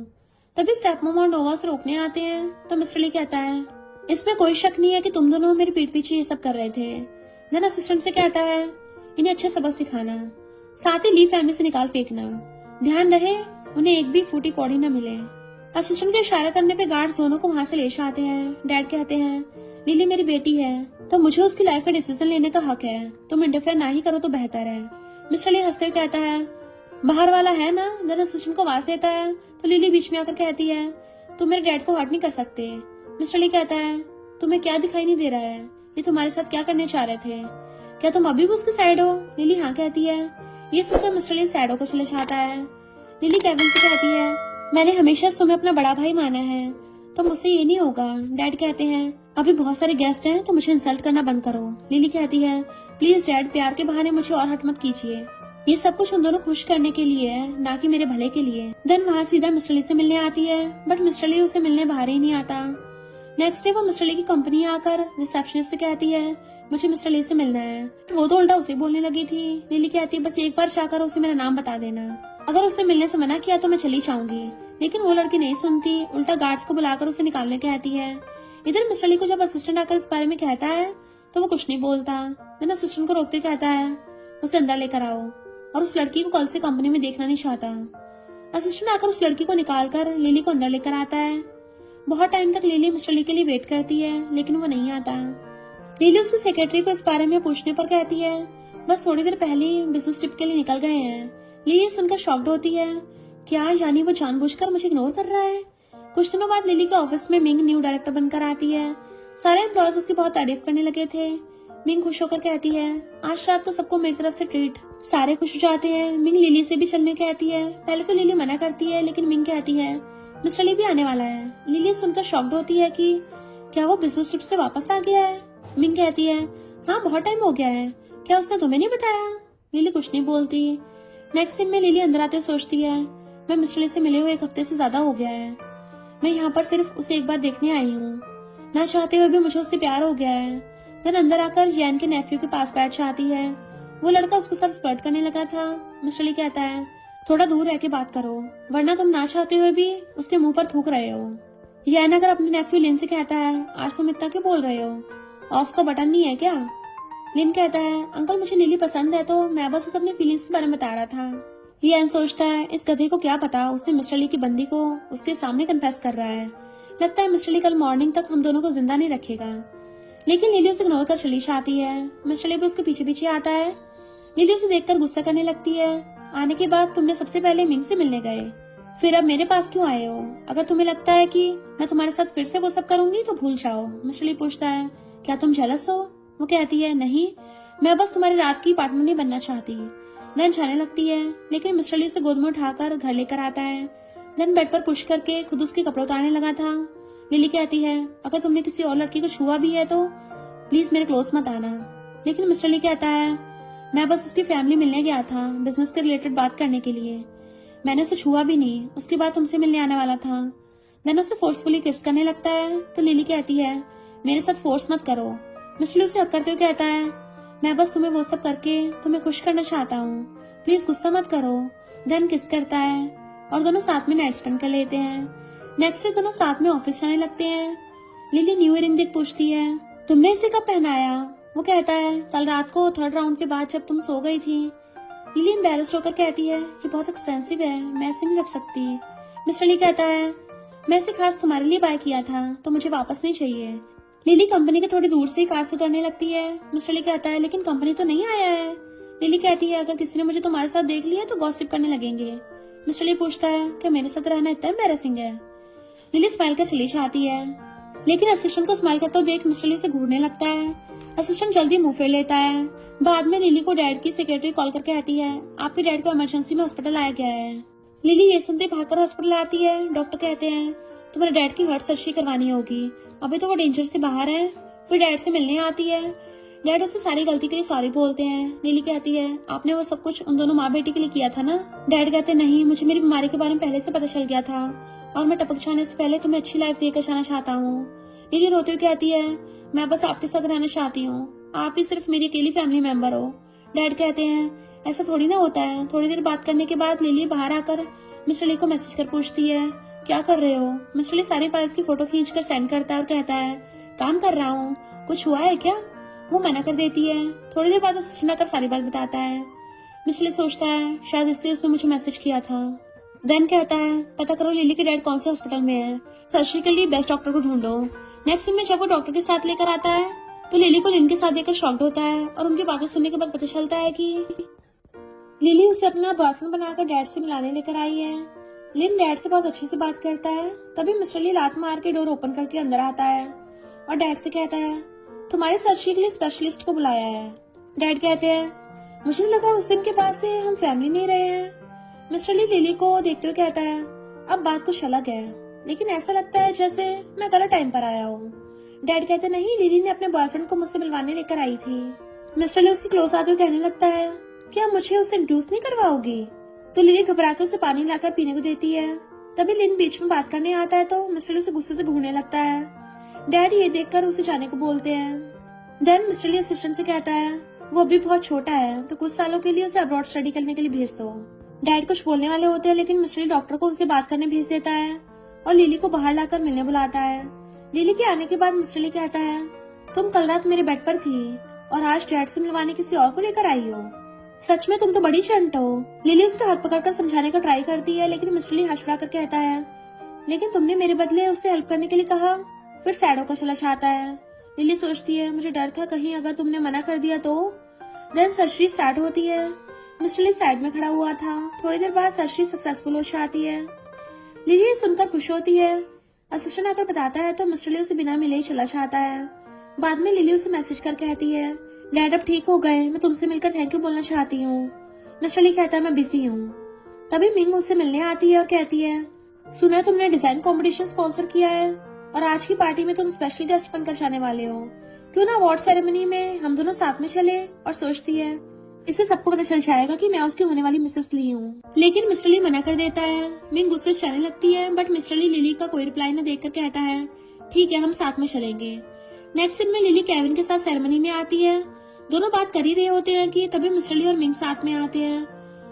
तभी स्टेप मॉम और नोवा से रोकने आते हैं तो मिस्टर ली कहता है, इसमें कोई शक नहीं है कि तुम दोनों मेरी पीठ पीछे ये सब कर रहे थे। देन असिस्टेंट से कहता है, इन्हें अच्छे सबक सिखाना, साथ ही ली फैमिली से निकाल फेंकना, ध्यान रहे उन्हें एक भी फूटी कौड़ी न मिले। असिस्टेंट के इशारा करने पे गार्ड्स दोनों को वहाँ से ले जाते हैं। डैड कहते हैं, लिली मेरी बेटी है तो मुझे उसकी लाइफ का डिसीजन लेने का हक है, तुम इंटरफेयर ना ही करो तो बेहतर है। मिस्टर ली हंसते हुए कहता है, बाहर वाला है ना। देन असिस्टेंट को आवाज देता है तो लिली बीच में आकर कहती है, तुम मेरे डैड को हर्ट नहीं कर सकते। मिस्टर ली कहता है, तुम्हें क्या दिखाई नहीं दे रहा है, ये तुम्हारे साथ क्या करने चाह रहे थे, क्या तुम अभी भी उसके साइड हो? लिली हाँ कहती है। ये सुनकर मिस्टर ली सैड होकर चले जाता है। लिली केविन से कहती है, मैंने हमेशा तुम्हें अपना बड़ा भाई माना है तो मुझसे ये नहीं होगा। डैड कहते हैं, अभी बहुत सारे गेस्ट हैं तो मुझे इंसल्ट करना बंद करो। लिली कहती है, प्लीज डैड, प्यार के बहाने मुझे और हर्ट मत कीजिए, ये सब कुछ उन दोनों खुश करने के लिए है, ना कि मेरे भले के लिए। देन वहाँ सीधा मिस्टर ली से मिलने आती है बट मिस्टर ली उसे मिलने बाहर ही नहीं आता। नेक्स्ट डे वो मिस्टर ली की कंपनी आकर रिसेप्शनिस्ट से कहती है, मुझे मिस्टर ली से मिलना है। वो तो उल्टा उसे बोलने लगी थी। लिली कहती है, बस एक बार जाकर उसे मेरा नाम बता देना, अगर उससे मिलने से मना किया तो मैं चली जाऊंगी। लेकिन वो लड़की नहीं सुनती, उल्टा गार्ड्स को बुलाकर उसे निकालने कहती है। इधर मिस्टर ली को जब असिस्टेंट आकर इस बारे में कहता है तो वो कुछ नहीं बोलता। देन असिस्टेंट को रोकते कहता है उसे अंदर लेकर आओ और उस लड़की को कल से कंपनी में देखना नहीं चाहता। असिस्टेंट आकर उस लड़की को निकालकर लिली को अंदर लेकर आता है। बहुत टाइम तक लिली मिस्टर ली के लिए वेट करती है लेकिन वो नहीं आता। लिली उसकी सेक्रेटरी को इस बारे में पूछने पर कहती है बस थोड़ी देर पहले ही बिजनेस ट्रिप के लिए निकल गए हैं। लिली सुनकर शॉक्ड होती है। क्या यानी वो जानबूझकर मुझे इग्नोर कर रहा है। कुछ दिनों बाद लिली के ऑफिस में मिंग न्यू डायरेक्टर बनकर आती है। सारे एम्प्लॉयज उसकी बहुत तारीफ करने लगे थे। मिंग खुश होकर कहती है आज रात को सबको मेरी तरफ से ट्रीट। सारे खुश हो जाते हैं। मिंग लिली से भी चलने कहती है। पहले तो लिली मना करती है लेकिन मिंग कहती है मिस्टर ली भी आने वाला है। लिली सुनकर शॉक्ड होती है कि क्या वो बिजनेस ट्रिप से वापस आ गया है। मिंग कहती है हाँ बहुत टाइम हो गया है, क्या उसने तुम्हें नहीं बताया। लिली कुछ नहीं बोलती। नेक्स्ट सीन में लिली अंदर आते सोचती है मैं मिस्टर ली से मिले हुए 1 हफ्ते से ज्यादा हो गया है। मैं यहाँ पर सिर्फ उसे एक बार देखने आई हूँ। ना चाहते हुए भी मुझे उससे प्यार हो गया है। देन अंदर आकर जैन के नेफ्यू के पास बैठ जाती है। वो लड़का उसके साथ फ्लर्ट करने लगा था। मिस्टर ली कहता है थोड़ा दूर रह के बात करो वरना तुम ना चाहते हुए भी उसके मुंह पर थूक रहे हो। जैन अगर अपने नेफ्यू लिन से कहता है आज तुम इतना क्यों बोल रहे हो, ऑफ का बटन नहीं है क्या। लिन कहता है अंकल मुझे लिली पसंद है तो मैं बस उसे अपनी फीलिंग्स के बारे में बता रहा था। लियान सोचता है इस गधे को क्या पता उसने मिस्टर ली की बंदी को उसके सामने कन्फेस कर रहा है। लगता है मिस्टर ली कल मॉर्निंग तक हम दोनों को जिंदा नहीं रखेगा। लेकिन लिली उसे इग्नोर कर चली जाती है। मिस्टर ली भी उसके पीछे पीछे आता है। लिली उसे देखकर गुस्सा करने लगती है। आने के बाद तुमने सबसे पहले मिंग से मिलने गए, फिर अब मेरे पास क्यों आए हो। अगर तुम्हें लगता है कि मैं तुम्हारे साथ फिर से वो सब करूंगी तो भूल जाओ। मिस्टर ली पूछता है क्या तुम जेलस हो। वो कहती है नहीं, मैं बस तुम्हारी रात की पार्टनर नहीं बनना चाहती। देन जाने लगती है लेकिन मिस्टर ली उसे गोद में उठाकर घर लेकर आता है। देन बेड पर पुश करके खुद उसके कपड़े उतारने लगा था। लिली कहती है अगर तुमने किसी और लड़की को छुआ भी है तो प्लीज मेरे क्लोज मत आना। लेकिन मिस्टर ली कहता है मैं बस उसकी फैमिली मिलने गया था बिजनेस के रिलेटेड बात करने के लिए, मैंने उसे छुआ भी नहीं, उसके बाद तुमसे मिलने आने वाला था। देन उसे फोर्सफुली किस करने लगता है तो लिली कहती है मेरे साथ फोर्स मत करो। मिस्टर ली उसे हक करते हुए कहता है मैं बस तुम्हें वो सब करके तुम्हें खुश करना चाहता हूँ, प्लीज गुस्सा मत करो। देन किस करता है और दोनों साथ में नाइट स्पेंड कर लेते हैं। नेक्स्ट डे दोनों साथ में ऑफिस जाने लगते हैं। लिली न्यू ईयरिंग देख पूछती है तुमने इसे कब पहनाया। वो कहता है कल रात को 3rd राउंड के बाद जब तुम सो गई थी। लिली एम्बैरेस्ड होकर कहती है ये बहुत एक्सपेंसिव है, मैं इसे नहीं रख सकती। मिस्टर ली कहता है मैं इसे खास तुम्हारे लिए बाय किया था तो मुझे वापस नहीं चाहिए। लिली कंपनी के थोड़ी दूर से ही कार से उतरने लगती है। मिस्टर ली कहता है लेकिन कंपनी तो नहीं आया है। लिली कहती है अगर किसी ने मुझे तुम्हारे साथ देख लिया तो गॉसिप करने लगेंगे। मिस्टर ली पूछता है क्या मेरे साथ रहना इतना एम्बैरेसिंग है। लिली स्माइल कर चली जाती है लेकिन असिस्टेंट को स्माइल करते देख मिस्टर ली से घूरने लगता है। असिस्टेंट जल्दी मुंह फेर लेता है। बाद में लिली को डैड की सेक्रेटरी कॉल करके कहती है आपके डैड को इमरजेंसी में हॉस्पिटल लाया गया है। लिली ये सुनते भागकर हॉस्पिटल आती है। डॉक्टर कहते हैं तुम्हारे डैड की हार्ट सर्जरी करवानी होगी, अभी तो वो डेंजर से बाहर है। फिर डैड से मिलने आती है। डैड उससे सारी गलती के लिए सॉरी बोलते हैं। लिली कहती है आपने वो सब कुछ उन दोनों माँ बेटी के लिए किया था ना। डैड कहते नहीं, मुझे मेरी बीमारी के बारे में पहले से पता चल गया था और मैं टपक जाने से पहले तुम्हें अच्छी लाइफ देकर जाना चाहता हूँ। लिली रोते हुए कहती है मैं बस आपके साथ रहना चाहती हूँ, आप ही सिर्फ मेरी अकेली फैमिली मेंबर हो। डैड कहते हैं ऐसा थोड़ी ना होता है। थोड़ी देर बात करने के बाद लिली बाहर आकर मिस्टर ली को मैसेज कर पूछती है क्या कर रहे हो। मिस्टर ली सारी फाइल्स की फोटो खींचकर सेंड करता है और कहता है काम कर रहा हूँ, कुछ हुआ है क्या। वो मना कर देती है। थोड़ी देर बाद असिस्टेंट आकर सारी बात बताता है। मिस्टर ली सोचता है शायद इसलिए उसने मुझे मैसेज किया था। देन कहता है पता करो लिली के डैड कौन से हॉस्पिटल में है, सर्जरी के लिए बेस्ट डॉक्टर को ढूंढो। नेक्स्ट सीन में जब वो डॉक्टर के साथ लेकर आता है तो लिली को लिन के साथ देखकर शॉक्ड होता है और उनकी बातें सुनने के बाद पता चलता है कि लिली उसे अपना बॉयफ्रेंड बनाकर डैड से मिलाने लेकर आई है। लिन डैड से बहुत अच्छे से बात करता है। तभी मिस्टर ली लात मार के डोर ओपन करके अंदर आता है और डैड से कहता है तुम्हारी सर्जरी के लिए स्पेशलिस्ट को बुलाया है। डैड कहते हैं मुझे लगा उस दिन के बाद से हम फैमिली नहीं रहे हैं। मिस्टर ली लिली को देखते हुए कहता है अब बात कुछ अलग है, लेकिन ऐसा लगता है जैसे मैं गलत टाइम पर आया हूँ। डैड कहते नहीं, लिली ने अपने बॉयफ्रेंड को मुझसे मिलवाने लेकर आई थी। मिस्टर ली उसके क्लोज आते हुए कहने लगता है क्या मुझे उसे इंट्रोड्यूस नहीं करवाओगी। तो लिली घबरा के उसे पानी लाकर पीने को देती है। तभी लिन बीच में बात करने आता है तो मिस्टर ली उसे गुस्से से घूरने लगता है। डैड ये देखकर उसे जाने को बोलते हैं। देन मिस्टर ली असिस्टेंट से कहता है वो अभी बहुत छोटा है तो कुछ सालों के लिए उसे अब्रॉड स्टडी करने के लिए भेज दो। डैड कुछ बोलने वाले होते हैं लेकिन मिस्टर ली डॉक्टर को उनसे बात करने भेज देता है और लिली को बाहर लाकर मिलने बुलाता है। लिली के आने के बाद मिस्टर ली कहता है, तुम कल रात मेरे बेड पर थी और आज डैड से मिलवाने किसी और को लेकर आई हो। सच में तुम तो बड़ी चंट हो। लिली उसका हाथ पकड़कर समझाने का ट्राई करती है लेकिन मिस्टर ली हंस कर कहता है, लेकिन तुमने मेरे बदले उससे हेल्प करने के लिए कहा। फिर सैड होकर चला जाता है। लिली सोचती है, मुझे डर था कहीं अगर तुमने मना कर दिया तो। देन सर्जरी स्टार्ट होती है। मिस्टर ली साइड में खड़ा हुआ था। थोड़ी देर बाद सर्जरी सक्सेसफुल हो जाती है। लिली ये सुनकर खुश होती है। असिस्टेंट आकर बताता है तो मिस्टर ली उसे बिना मिले ही चला जाता है। बाद में लिली उसे मैसेज कर कहती है, डैड अब ठीक हो गए, मैं तुमसे मिलकर थैंक यू बोलना चाहती हूँ। मिस्टर ली कहता है, मैं बिजी हूँ। तभी मिंग उससे मिलने आती है और कहती है, सुना है तुमने डिजाइन कंपटीशन स्पॉन्सर किया है और आज की पार्टी में तुम स्पेशल गेस्ट बनकर जाने वाले हो। क्यों ना अवार्ड सेरेमनी में हम दोनों साथ में चले। और सोचती है, इससे सबको पता चल जाएगा कि मैं उसकी होने वाली मिसेस ली हूँ। लेकिन मिस्टर ली मना कर देता है। मिंग गुस्से से जाने लगती है बट मिस्टर ली लिली का कोई रिप्लाई न देकर कहता है, ठीक है हम साथ में चलेंगे। नेक्स्ट सीन में लिली केविन के साथ सेरेमनी में आती है। दोनों बात कर ही रहे होते हैं कि तभी मिस्टर ली और मिंग साथ में आते हैं।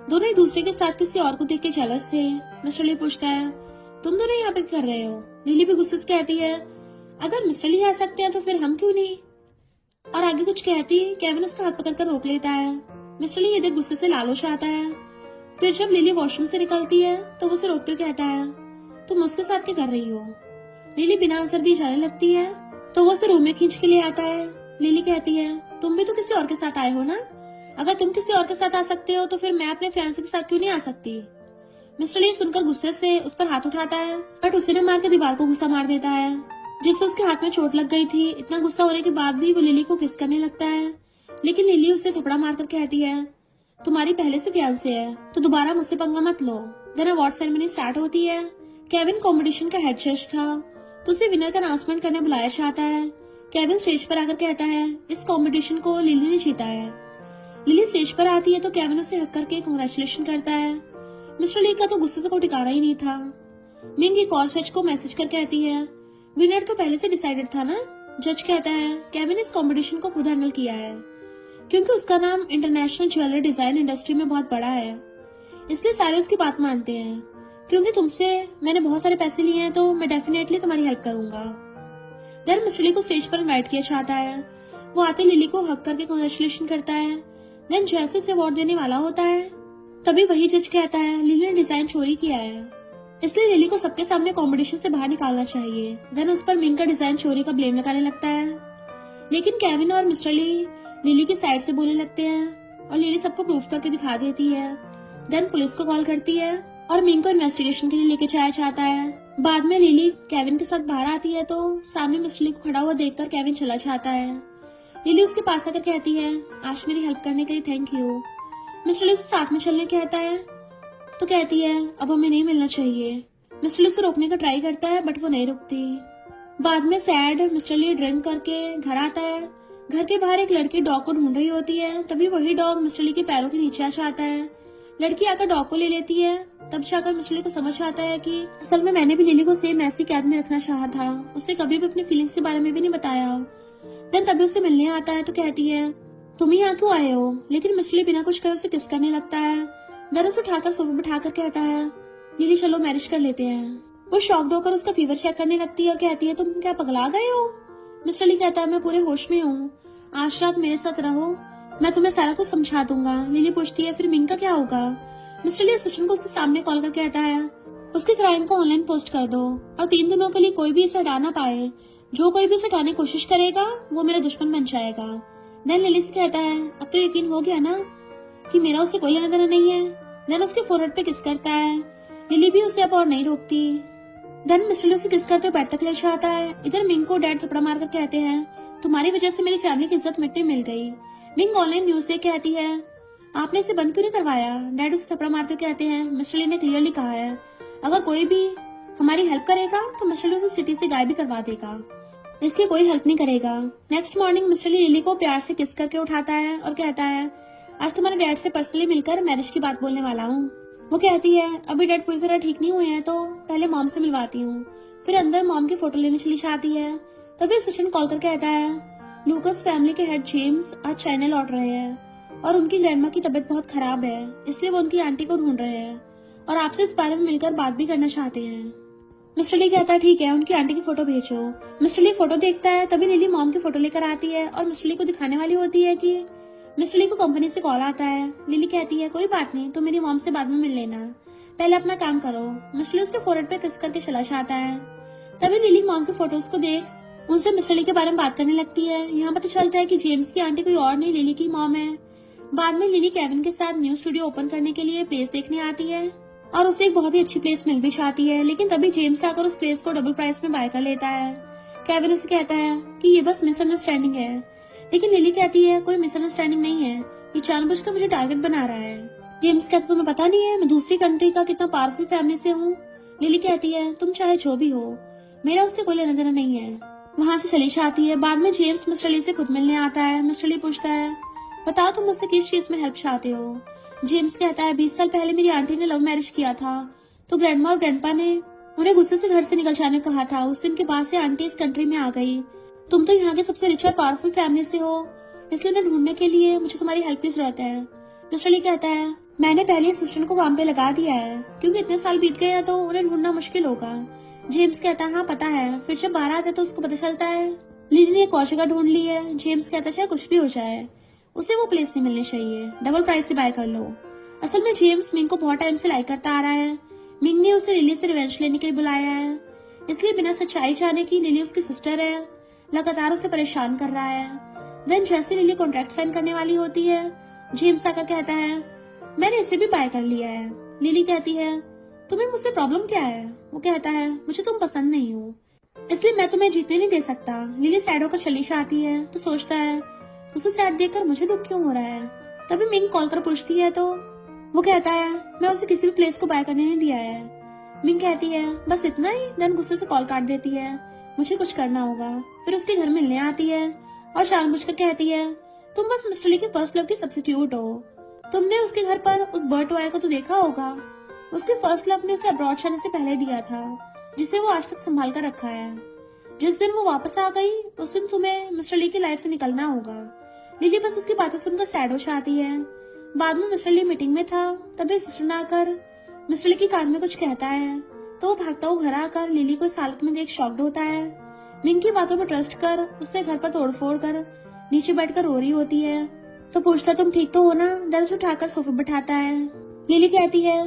दोनों एक दूसरे के साथ किसी और को देख के जेलस थे। मिस्टर ली पूछता है, तुम दोनों यहाँ पे कर रहे हो। लिली भी गुस्से से कहती है, अगर मिस्टर ली आ सकते हैं तो फिर हम क्यों नहीं। और आगे कुछ कहती केविन उसका हाथ पकड़कर रोक लेता है। मिस्टर ली ये देख गुस्से से लाल हो जाता है। फिर जब लिली वॉशरूम से निकलती है तो वो उसे रोकते हुए कहता है, तुम उसके साथ क्या कर रही हो। लिली बिना आंसर दिए जाने लगती है तो वो उसे रूम में खींच के लिए आता है। लिली कहती है, तुम भी तो किसी और के साथ आए हो ना। अगर तुम किसी और के साथ आ सकते हो तो फिर मैं अपने फियांसे के साथ क्यों नहीं आ सकती। मिस्टर ली सुनकर गुस्से से उस पर हाथ उठाता है बट उसे न मार के दीवार को घुसा मार देता है जिससे उसके हाथ में चोट लग गई थी। इतना गुस्सा होने के बाद भी वो लिली को किस करने लगता है लेकिन लिली उसे थपड़ा मारकर कहती है, तुम्हारी पहले से फियांसे है तो दोबारा मुझसे पंगा मत लो। देन अवार्ड सेरेमनी स्टार्ट होती है। केविन कंपटीशन का हेड जज था तो उसे विनर का अनाउंसमेंट करने बुलाया जाता है। केविन स्टेज पर आकर कहता है, इस कंपटीशन को लिली ने जीता है। लिली स्टेज पर आती है तो केविन उसे हक करके कांग्रेचुलेशन करता है। मिस्टर ली का तो गुस्से से कोई ठिकाना ही नहीं था। मिंग एक और जज को मैसेज कर कहती है, विनर तो पहले से डिसाइडेड था ना। जज कहता है, केविन इस कंपटीशन को खुद हैंडल किया है क्योंकि उसका नाम इंटरनेशनल ज्वेलरी डिजाइन इंडस्ट्री में बहुत बड़ा है, इसलिए सारे उसकी बात मानते हैं। क्योंकि तुमसे मैंने बहुत सारे पैसे लिए हैं तो मैं डेफिनेटली तुम्हारी हेल्प करूंगा। देन मिस्टर ली को स्टेज पर इनवाइट किया जाता है। वो आते लिली को हक करके कांग्रेचुलेशन करता है। देन जैसे उसे अवार्ड देने वाला होता है तभी वही जज कहता है, लिली ने डिजाइन चोरी किया है इसलिए लिली को सबके सामने कंपटीशन से बाहर निकालना चाहिए। देन उस पर मिंग का डिजाइन चोरी का ब्लेम लगाने लगता है लेकिन केविन और मिस्टर ली लिली की साइड से बोलने लगते हैं और लिली सबको प्रूफ करके दिखा देती है। देन पुलिस को कॉल करती है और मिंग को इन्वेस्टिगेशन के लिए लेके जाया जाता है। बाद में लिली केविन के साथ बाहर आती है तो सामने मिस्टर ली को खड़ा हुआ देखकर केविन चला जाता है। लिली उसके पास आकर कहती है, आज मेरी हेल्प करने के लिए थैंक यू। मिस्टर ली उसे साथ में चलने कहता है तो कहती है, अब हमें नहीं मिलना चाहिए। मिस्टर ली उसे रोकने का ट्राई करता है बट वो नहीं रुकती। बाद में सैड मिस्टर ली ड्रिंक करके घर आता है। घर के बाहर एक लड़की डॉग को ढूंढ रही होती है। तभी वही डॉग मिस्टर ली के पैरों के नीचे आ जाता है। लड़की आकर डॉग को ले लेती है। तब जाकर मिस्टर ली को समझ आता है कि असल में मैंने भी लिली को सेम ऐसी कैद में रखना चाहा था। उसने कभी भी अपनी फीलिंग्स के बारे में भी नहीं बताया। देन तभी उससे मिलने आता है तो कहती है, तुम यहाँ क्यों आए हो। लेकिन मिस्टर ली बिना कुछ कहे उसे किस करने लगता है। देन उसे उठाकर सोफे बिठाकर कहता है, लिली चलो मैरिज कर लेते हैं। वो शॉक्ड होकर उसका फीवर चेक करने लगती है और कहती है, तुम क्या पगला गए हो। मिस्टर ली कहता है, मैं पूरे होश में हूँ, आज रात मेरे साथ रहो, मैं तुम्हें सारा कुछ समझा दूंगा। लिली पूछती है, फिर मिंग का क्या होगा। मिस्टर ली असिस्टेंट को उसके सामने कॉल कर कहता है, उसके क्राइम को ऑनलाइन पोस्ट कर दो और 3 दिनों के लिए कोई भी इसे हटा ना पाए। जो कोई भी इसे हटाने की कोशिश करेगा वो मेरा दुश्मन बन जाएगा। देन लिली से कहता है, अब तो यकीन हो गया ना कि मेरा उससे कोई लेना देना नहीं है। देन उसके फोरहेड पे किस करता है। लिली भी उसे अब और नहीं रोकती। देन मिस्टर ली उसे किस करते हुए बेड तक ले जाता है। इधर मिंग को डैड थपड़ा मारकर कहते हैं, तुम्हारी वजह से मेरी फैमिली की इज्जत मिट्टी मिल गई। मिंग ऑनलाइन न्यूज देख कहती है, आपने इसे बंद क्यों नहीं करवाया। डैड उसे थपड़ा मारते हुए कहते हैं, मिस्टर ली ने क्लियरली कहा है अगर कोई भी हमारी हेल्प करेगा तो मिस्टर ली उसे सिटी से गायब भी करवा देगा, इसलिए कोई हेल्प नहीं करेगा। नेक्स्ट मॉर्निंग मिस्टर ली लिली को प्यार से किस करके उठाता है और कहता है, आज तुम्हारे डैड से पर्सनली मिलकर मैरिज की बात बोलने वाला हूँ। वो कहती है, अभी डैड पूरी तरह ठीक नहीं हुए हैं तो पहले मॉम से मिलवाती हूँ। फिर अंदर मॉम की फोटो लेने चली जाती है। तभी असिस्टेंट कॉल कर कहता है, लूकस फैमिली के हेड जेम्स आज चाइना लौट रहे हैं और उनकी ग्रैंडमा की तबीयत बहुत खराब है, इसलिए वो उनकी आंटी को ढूंढ रहे हैं और आपसे इस बारे में मिलकर बात भी करना चाहते हैं। मिस्टर ली कहता है ठीक है, उनकी आंटी की फोटो भेजो। मिस्टर ली फोटो देखता है, तभी लिली मॉम की फोटो लेकर आती है और मिस्टर ली को दिखाने वाली होती है कि मिस्टर ली को कंपनी से कॉल आता है। लिली कहती है कोई बात नहीं, तुम मेरी मॉम से बाद में मिल लेना, पहले अपना काम करो। मिस्टर ली उसके फोrehead पे किस करके चला जाता है। तभी लिली मॉम की फोटोज को देख उनसे मिस्टर ली के बारे में बात करने लगती है। यहाँ पता चलता है कि जेम्स की आंटी कोई और नहीं, लिली की मॉम है। बाद में लिली केविन के साथ न्यू स्टूडियो ओपन करने के लिए प्लेस देखने आती है और उसे एक बहुत ही अच्छी प्लेस मिल भी जाती है, लेकिन तभी जेम्स आकर उस प्लेस को डबल प्राइस में बाय कर लेता है। केविन उसे कहता है कि ये बस मिसअंडरस्टैंडिंग है, लेकिन लिली कहती है कोई मिसअंडरस्टैंडिंग नहीं है, ये जानबूझकर मुझे टारगेट बना रहा है। जेम्स कहता है तुम्हें पता नहीं है मैं दूसरी कंट्री का कितना पावरफुल फैमिली से हूँ। लिली कहती है तुम चाहे जो भी हो, मेरा उससे कोई लेना देना नहीं है। वहाँ से चली जाती है। बाद में जेम्स मिस्टर ली से खुद मिलने आता है। मिस्टर ली पूछता है बताओ तुम मुझसे किस चीज में हेल्प चाहते हो। जेम्स कहता है 20 साल पहले मेरी आंटी ने लव मैरिज किया था, तो ग्रैंडमा और ग्रैंडपा ने उन्हें गुस्से से घर से निकल जाने को कहा था। उस दिन के बाद से आंटी इस कंट्री में आ गई। तुम तो यहाँ के सबसे रिच और पावरफुल फैमिली से हो, इसलिए उन्हें ढूंढने के लिए मुझे तुम्हारी हेल्प की जरूरत है। मिस्टर ली कहता है मैंने पहले असिस्टेंट को काम पे लगा दिया है, क्योंकि इतने साल बीत गए हैं तो उन्हें ढूंढना मुश्किल होगा। जेम्स कहता है हाँ पता है। फिर जब बाहर आता है तो उसको पता चलता है लिली ने एक और जगह ढूंढ ली है। जेम्स कहता है चाहे कुछ भी हो जाए, उसे वो प्लेस नहीं मिलनी चाहिए, डबल प्राइस से बाय कर लो। असल में जेम्स मिंग को बहुत टाइम से लाइक करता आ रहा है। मिंग ने उसे लिली से रिवेंज लेने के लिए बुलाया है, इसलिए बिना सच्चाई जाने की लिली उसकी सिस्टर है, लगातार उसे परेशान कर रहा है। देन जैसे लिली कॉन्ट्रैक्ट साइन करने वाली होती है, जेम्स आकर कहता है मैंने इसे भी बाय कर लिया है। लिली कहती है तुम्हें मुझसे प्रॉब्लम क्या है। वो कहता है मुझे तुम पसंद नहीं हो, इसलिए मैं तुम्हें जीतने नहीं दे सकता। लिली सैड होकर चली जाती है तो सोचता है उसे सैड देखकर मुझे दुख क्यों हो रहा है। तभी मिंग कॉल कर पूछती है तो वो कहता है मैं उसे किसी भी प्लेस को बाय करने नहीं दिया है। मिंग कहती है बस इतना ही। देन गुस्से से कॉल काट देती है, मुझे कुछ करना होगा। फिर उसके घर मिलने आती है और जानबूझकर कहती है तुम बस मिस्टर ली के फर्स्ट लव की सब्स्टिट्यूट हो। तुमने उसके घर पर उस बर्ड टॉय को तो देखा होगा, उसके फर्स्ट लव ने उसे अब्रॉड जाने से पहले दिया था, जिसे वो आज तक संभाल कर रखा है। जिस दिन वो वापस आ गई उस दिन तुम्हें मिस्टर ली की लाइफ से निकलना होगा। लिली बस उसकी बातें सुनकर सैड हो जाती है। बाद में मिस्टर ली मीटिंग में था, तभी असिस्टेंट आकर मिस्टर ली के कान में कुछ कहता है तो वो भागता हुआ घर आकर लिली को इस हालत में देख शॉक्ड होता है। मिंग की बातों पर ट्रस्ट कर उसने घर पर तोड़फोड़ कर नीचे बैठकर रो रही होती है तो पूछता तुम ठीक तो हो ना। देन उसे उठाकर सोफे बैठाता है। लिली कहती है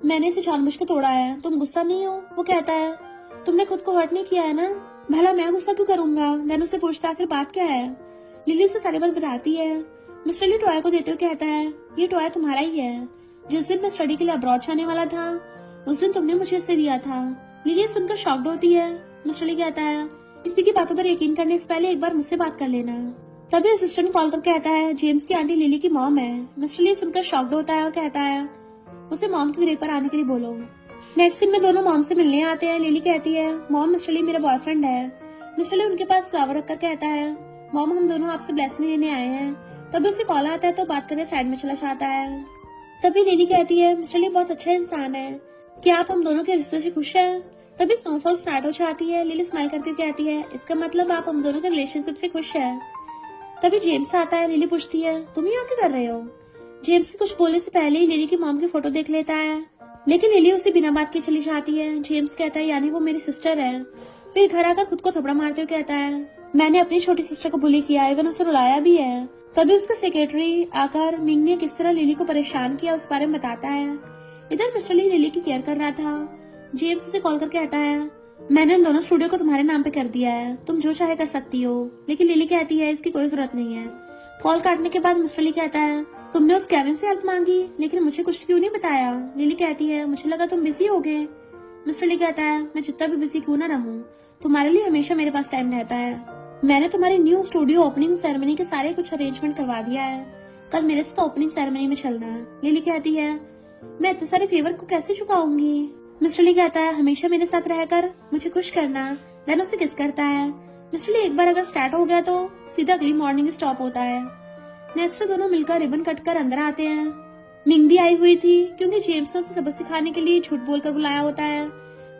मैंने इसे जानबूझकर तोड़ा है, तुम गुस्सा नहीं हो। वो कहता है तुमने खुद को हर्ट नहीं किया है ना, भला मैं गुस्सा क्यों करूंगा। देन उसे पूछता आखिर बात क्या है। लिली उसे सारी बात बताती है। मिस्टर ली टॉय को देते हुए कहता है ये टॉय तुम्हारा ही है, जिस दिन मैं स्टडी के लिए अब्रॉड जाने वाला था उस दिन तुमने मुझे इसे दिया था। लिली सुनकर शॉक्ड होती है। मिस्टर ली कहता है किसी की बातों पर यकीन करने से पहले एक बार मुझसे बात कर लेना। तभी असिस्टेंट कॉल कर कहता है जेम्स की आंटी लिली की मॉम है। मिस्टर ली सुनकर शॉक्ड होता है और कहता है उसे मॉम के ग्रेव पर आने के लिए बोलो। नेक्स्ट दिन में दोनों मॉम से मिलने आते हैं। लिली कहती है मॉम मिस्टर ली मेरा बॉयफ्रेंड है। मिस्टर ली उनके पास फ्लावर रखकर कहता है मॉम हम दोनों आपसे ब्लेसिंग लेने आए हैं। तभी उसे कॉल आता है तो बात करके साइड में चला जाता है। तभी लिली कहती है मिस्टर ली बहुत अच्छा इंसान है, क्या आप हम दोनों के रिश्ते से खुश हैं। तभी स्नोफॉल स्टार्ट हो जाती है। लिली स्माइल करती हुई कहती है इसका मतलब आप हम दोनों के रिलेशनशिप से खुश हैं। तभी जेम्स आता है। लिली पूछती है तुम यहाँ क्या कर रहे हो। जेम्स के कुछ बोलने से पहले ही लिली की मॉम की फोटो देख लेता है, लेकिन लिली उसे बिना बात के चली जाती है। जेम्स कहता है यानी वो मेरी सिस्टर है। फिर घर आकर खुद को थपड़ा मारते हुए कहता है मैंने अपनी छोटी सिस्टर को बुली किया, इवन उसे रुलाया भी है। तभी उसका सेक्रेटरी आकर मिंग ने किस तरह लिली को परेशान किया उस बारे में बताता है। इधर मिस्टर ली लिली की केयर कर रहा था। जेम्स उसे कॉल कर कहता है मैंने उन दोनों स्टूडियो को तुम्हारे नाम पे कर दिया है, तुम जो चाहे कर सकती हो। लेकिन लिली कहती है इसकी कोई जरूरत नहीं है। कॉल काटने के बाद मिस्टर ली कहता है तुमने उस केविन से हेल्प मांगी लेकिन मुझे कुछ क्यों नहीं बताया। लिली कहती है मुझे लगा तुम बिजी हो गए। मिस्टर ली कहता है मैं जितना भी बिजी क्यों ना रहूं, तुम्हारे लिए हमेशा मेरे पास टाइम रहता है। मैंने तुम्हारी न्यू स्टूडियो ओपनिंग सेरेमनी के सारे कुछ अरेंजमेंट करवा दिया है, कल मेरे साथ ओपनिंग सेरेमनी में चलना। लिली कहती है मैं इतने सारे फेवर को कैसे चुकाऊंगी। मिस्टर ली कहता है हमेशा मेरे साथ रहकर मुझे खुश करना। देन उसे किस करता है। मिस्टर ली एक बार अगर स्टार्ट हो गया तो सीधा अगली मॉर्निंग स्टॉप होता है। नेक्स्ट दोनों मिलकर रिबन कट कर अंदर आते हैं। मिंग भी आई हुई थी क्योंकि जेम्स ने उसे सबक सिखाने के लिए झूठ बोलकर बुलाया होता है।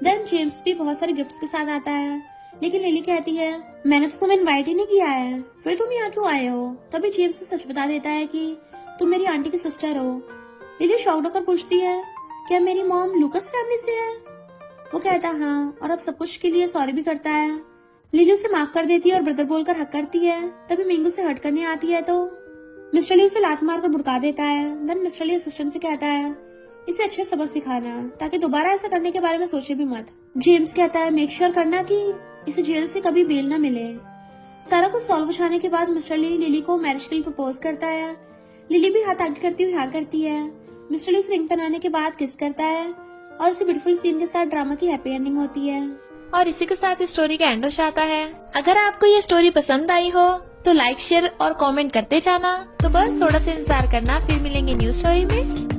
देन जेम्स भी बहुत सारे गिफ्ट्स के साथ आता है, लेकिन लिली कहती है मैंने तो तुम्हें इनवाइट ही नहीं किया है, फिर तुम यहाँ क्यों आए हो। तभी जेम्स सच बता देता है कि तुम मेरी आंटी की सिस्टर हो। लिली शॉक्ड होकर पूछती है, क्या मेरी मॉम लूकस फैमिली से है? वो कहता है हाँ, और अब सब कुछ के लिए सॉरी भी करता है। लिली उसे माफ कर देती है और ब्रदर बोलकर हक करती है। तभी मिंगू से हट करने आती है तो मिस्टर ली उसे लात मारकर भुड़का देता है। देन मिस्टर ली असिस्टेंट से कहता है, इसे अच्छे सबक सिखाना ताकि दोबारा ऐसा करने के बारे में सोचे भी मत। जेम्स कहता है, मेक श्योर करना कि इसे जेल से कभी बेल न मिले। सारा कुछ सॉल्व हो जाने के बाद मिस्टर ली लिली को मैरिज के लिए प्रपोज करता है। लिली भी हाथ आगे करती हुई हाँ करती है। मिस्टर ली उसे रिंग पहनाने के बाद किस करता है और इसी ब्यूटीफुल सीन के साथ ड्रामा की हैप्पी एंडिंग होती है। और इसी के साथ इस स्टोरी का एंड हो जाता है। अगर आपको ये स्टोरी पसंद आई हो तो लाइक, शेयर और कमेंट करते जाना। तो बस थोड़ा सा इंतजार करना, फिर मिलेंगे न्यू स्टोरी में।